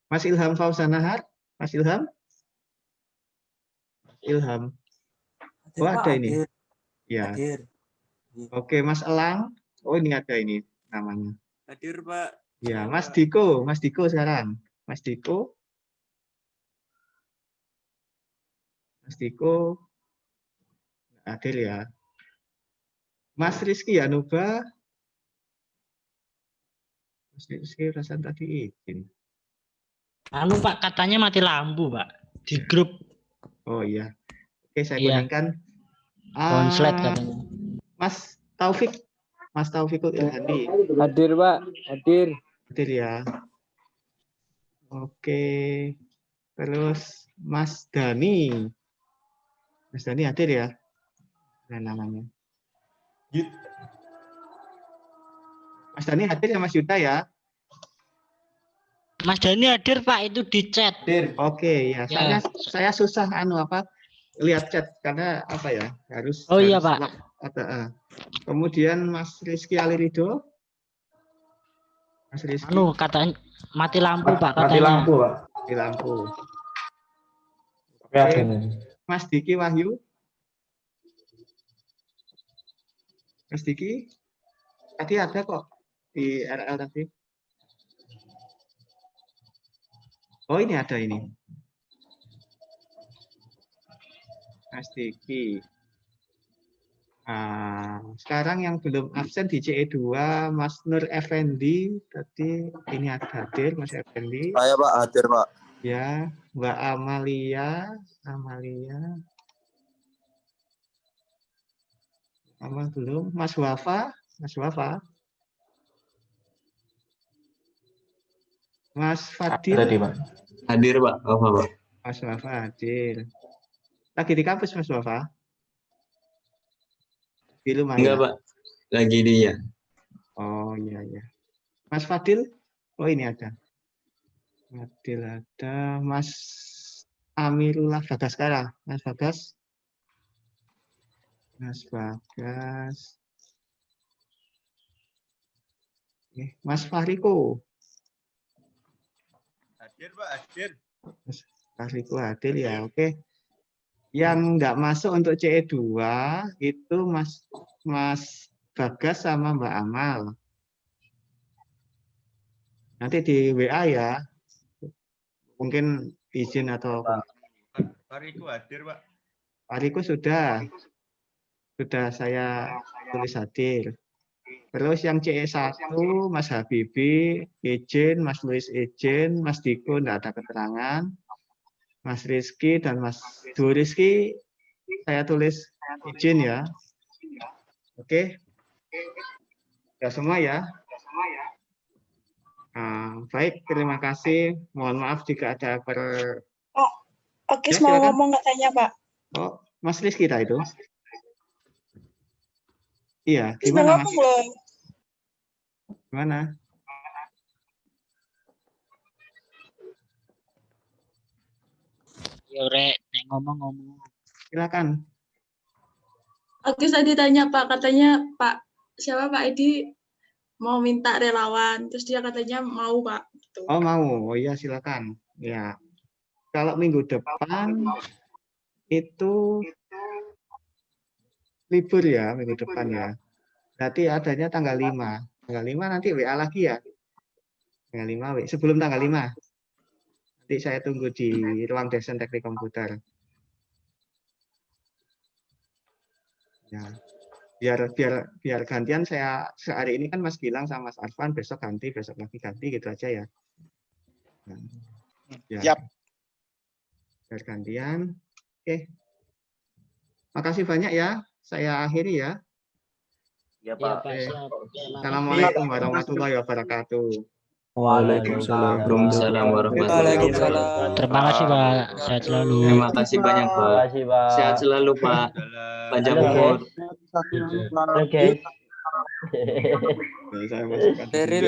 Mas Ilham Fauzanahar. Mas Ilham. Ilham. Oh, ada ini. Ya. Hadir. Oke, Mas Elang. Oh, ini ada ini namanya. Hadir, Pak. Ya, Mas Diko. Mas Diko sekarang. Mas Diko. Mas Diko. Hadir ya. Mas Rizky Anuba. Mas Rizky Rasan tadi izin. Anu Pak, katanya mati lampu Pak. Di grup. Oh iya. Oke, saya Iya. gunakan. Konslet katanya. Mas Taufik. Mas Taufikul Ilhandi. Hadir, Pak. Hadir. Hadir ya. Oke. Terus Mas Dani. Mas Dani hadir ya. Nah, namanya. Mas Dani hadir ya, Mas Yuda ya. Mas Dani hadir Pak, itu di chat. Oke ya. Ya. Saya susah lihat chat karena apa ya, harus. Oh iya, harus Pak. Kemudian Mas Rizky Alirido. Mas Rizky. Anu katanya mati lampu Pak katanya. Mati lampu, Pak. Mati lampu. Oke. Mas Diki Wahyu. Mas Diki. Tadi ada kok di RL tadi. Oh, ini ada ini. Mas Diki. Sekarang yang belum absen di CE2, Mas Nur Effendi. Tadi ini ada hadir, Mas Effendi. Saya, Pak, hadir, Pak. Ya, Mbak Amalia. Amal belum. Mas Wafa. Mas Fadil. Tadi, Pak. Hadir, Pak. Apa, Pak? Mas Wafa hadir. Lagi di kampus Mas Wafa? Di rumah Enggak, ya? Pak. Lagi dia. Oh iya iya. Mas Fadil? Oh ini ada. Fadil ada. Mas Amirullah Bagaskara. Mas Bagas? Mas Bagas. Mas Fahriko. Hadir, Pak, hadir. Mas Fahriko hadir ya, oke. Yang nggak masuk untuk CE2 itu Mas Bagas sama Mbak Amal. Nanti di WA ya. Mungkin izin atau Pak Riko hadir, Pak. Pak Riko sudah saya tulis hadir. Terus yang CE1 Mas Habibi izin, Mas Luis izin, Mas Diko enggak ada keterangan. Mas Rizky dan Mas Rizky saya tulis izin ya. Oke. Ya semua ya. Baik, terima kasih. Mohon maaf jika ada Oke, Ya, mau silakan. ngomong katanya, Pak. Oh, Mas Rizky kita itu. Iya, Terus gimana Mas? ngomong loh. Gimana? Ya rek, nek ngomong-ngomong. Silakan. Oke, saya ditanya Pak, katanya Pak Edi mau minta relawan, terus dia katanya mau Pak. Gitu. Oh mau, oh iya silakan. Ya, kalau minggu depan itu libur ya, minggu depan ya. Berarti adanya tanggal 5. Tanggal 5 nanti WA lagi ya. Tanggal 5, sebelum tanggal 5. Nanti saya tunggu di ruang dosen teknik komputer. Ya, biar gantian saya sehari ini kan Mas Gilang sama Mas Arfan, besok ganti, besok lagi ganti gitu aja ya. Ya. Siap. Biar gantian. Oke. Makasih banyak ya. Saya akhiri ya. Ya Iya, Pak, Oke. siap. Assalamualaikum warahmatullahi wabarakatuh. Waalaikumsalam warahmatullahi wabarakatuh. Terima kasih Pak, sehat selalu. Terima kasih banyak, Pak. Terima kasih, Pak. Sehat selalu, Pak. Panjang Halo, umur. Halo, guys. Saya masukkan. Beril.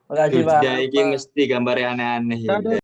Makasih, Pak. Jogja iki mesti gambare aneh-aneh.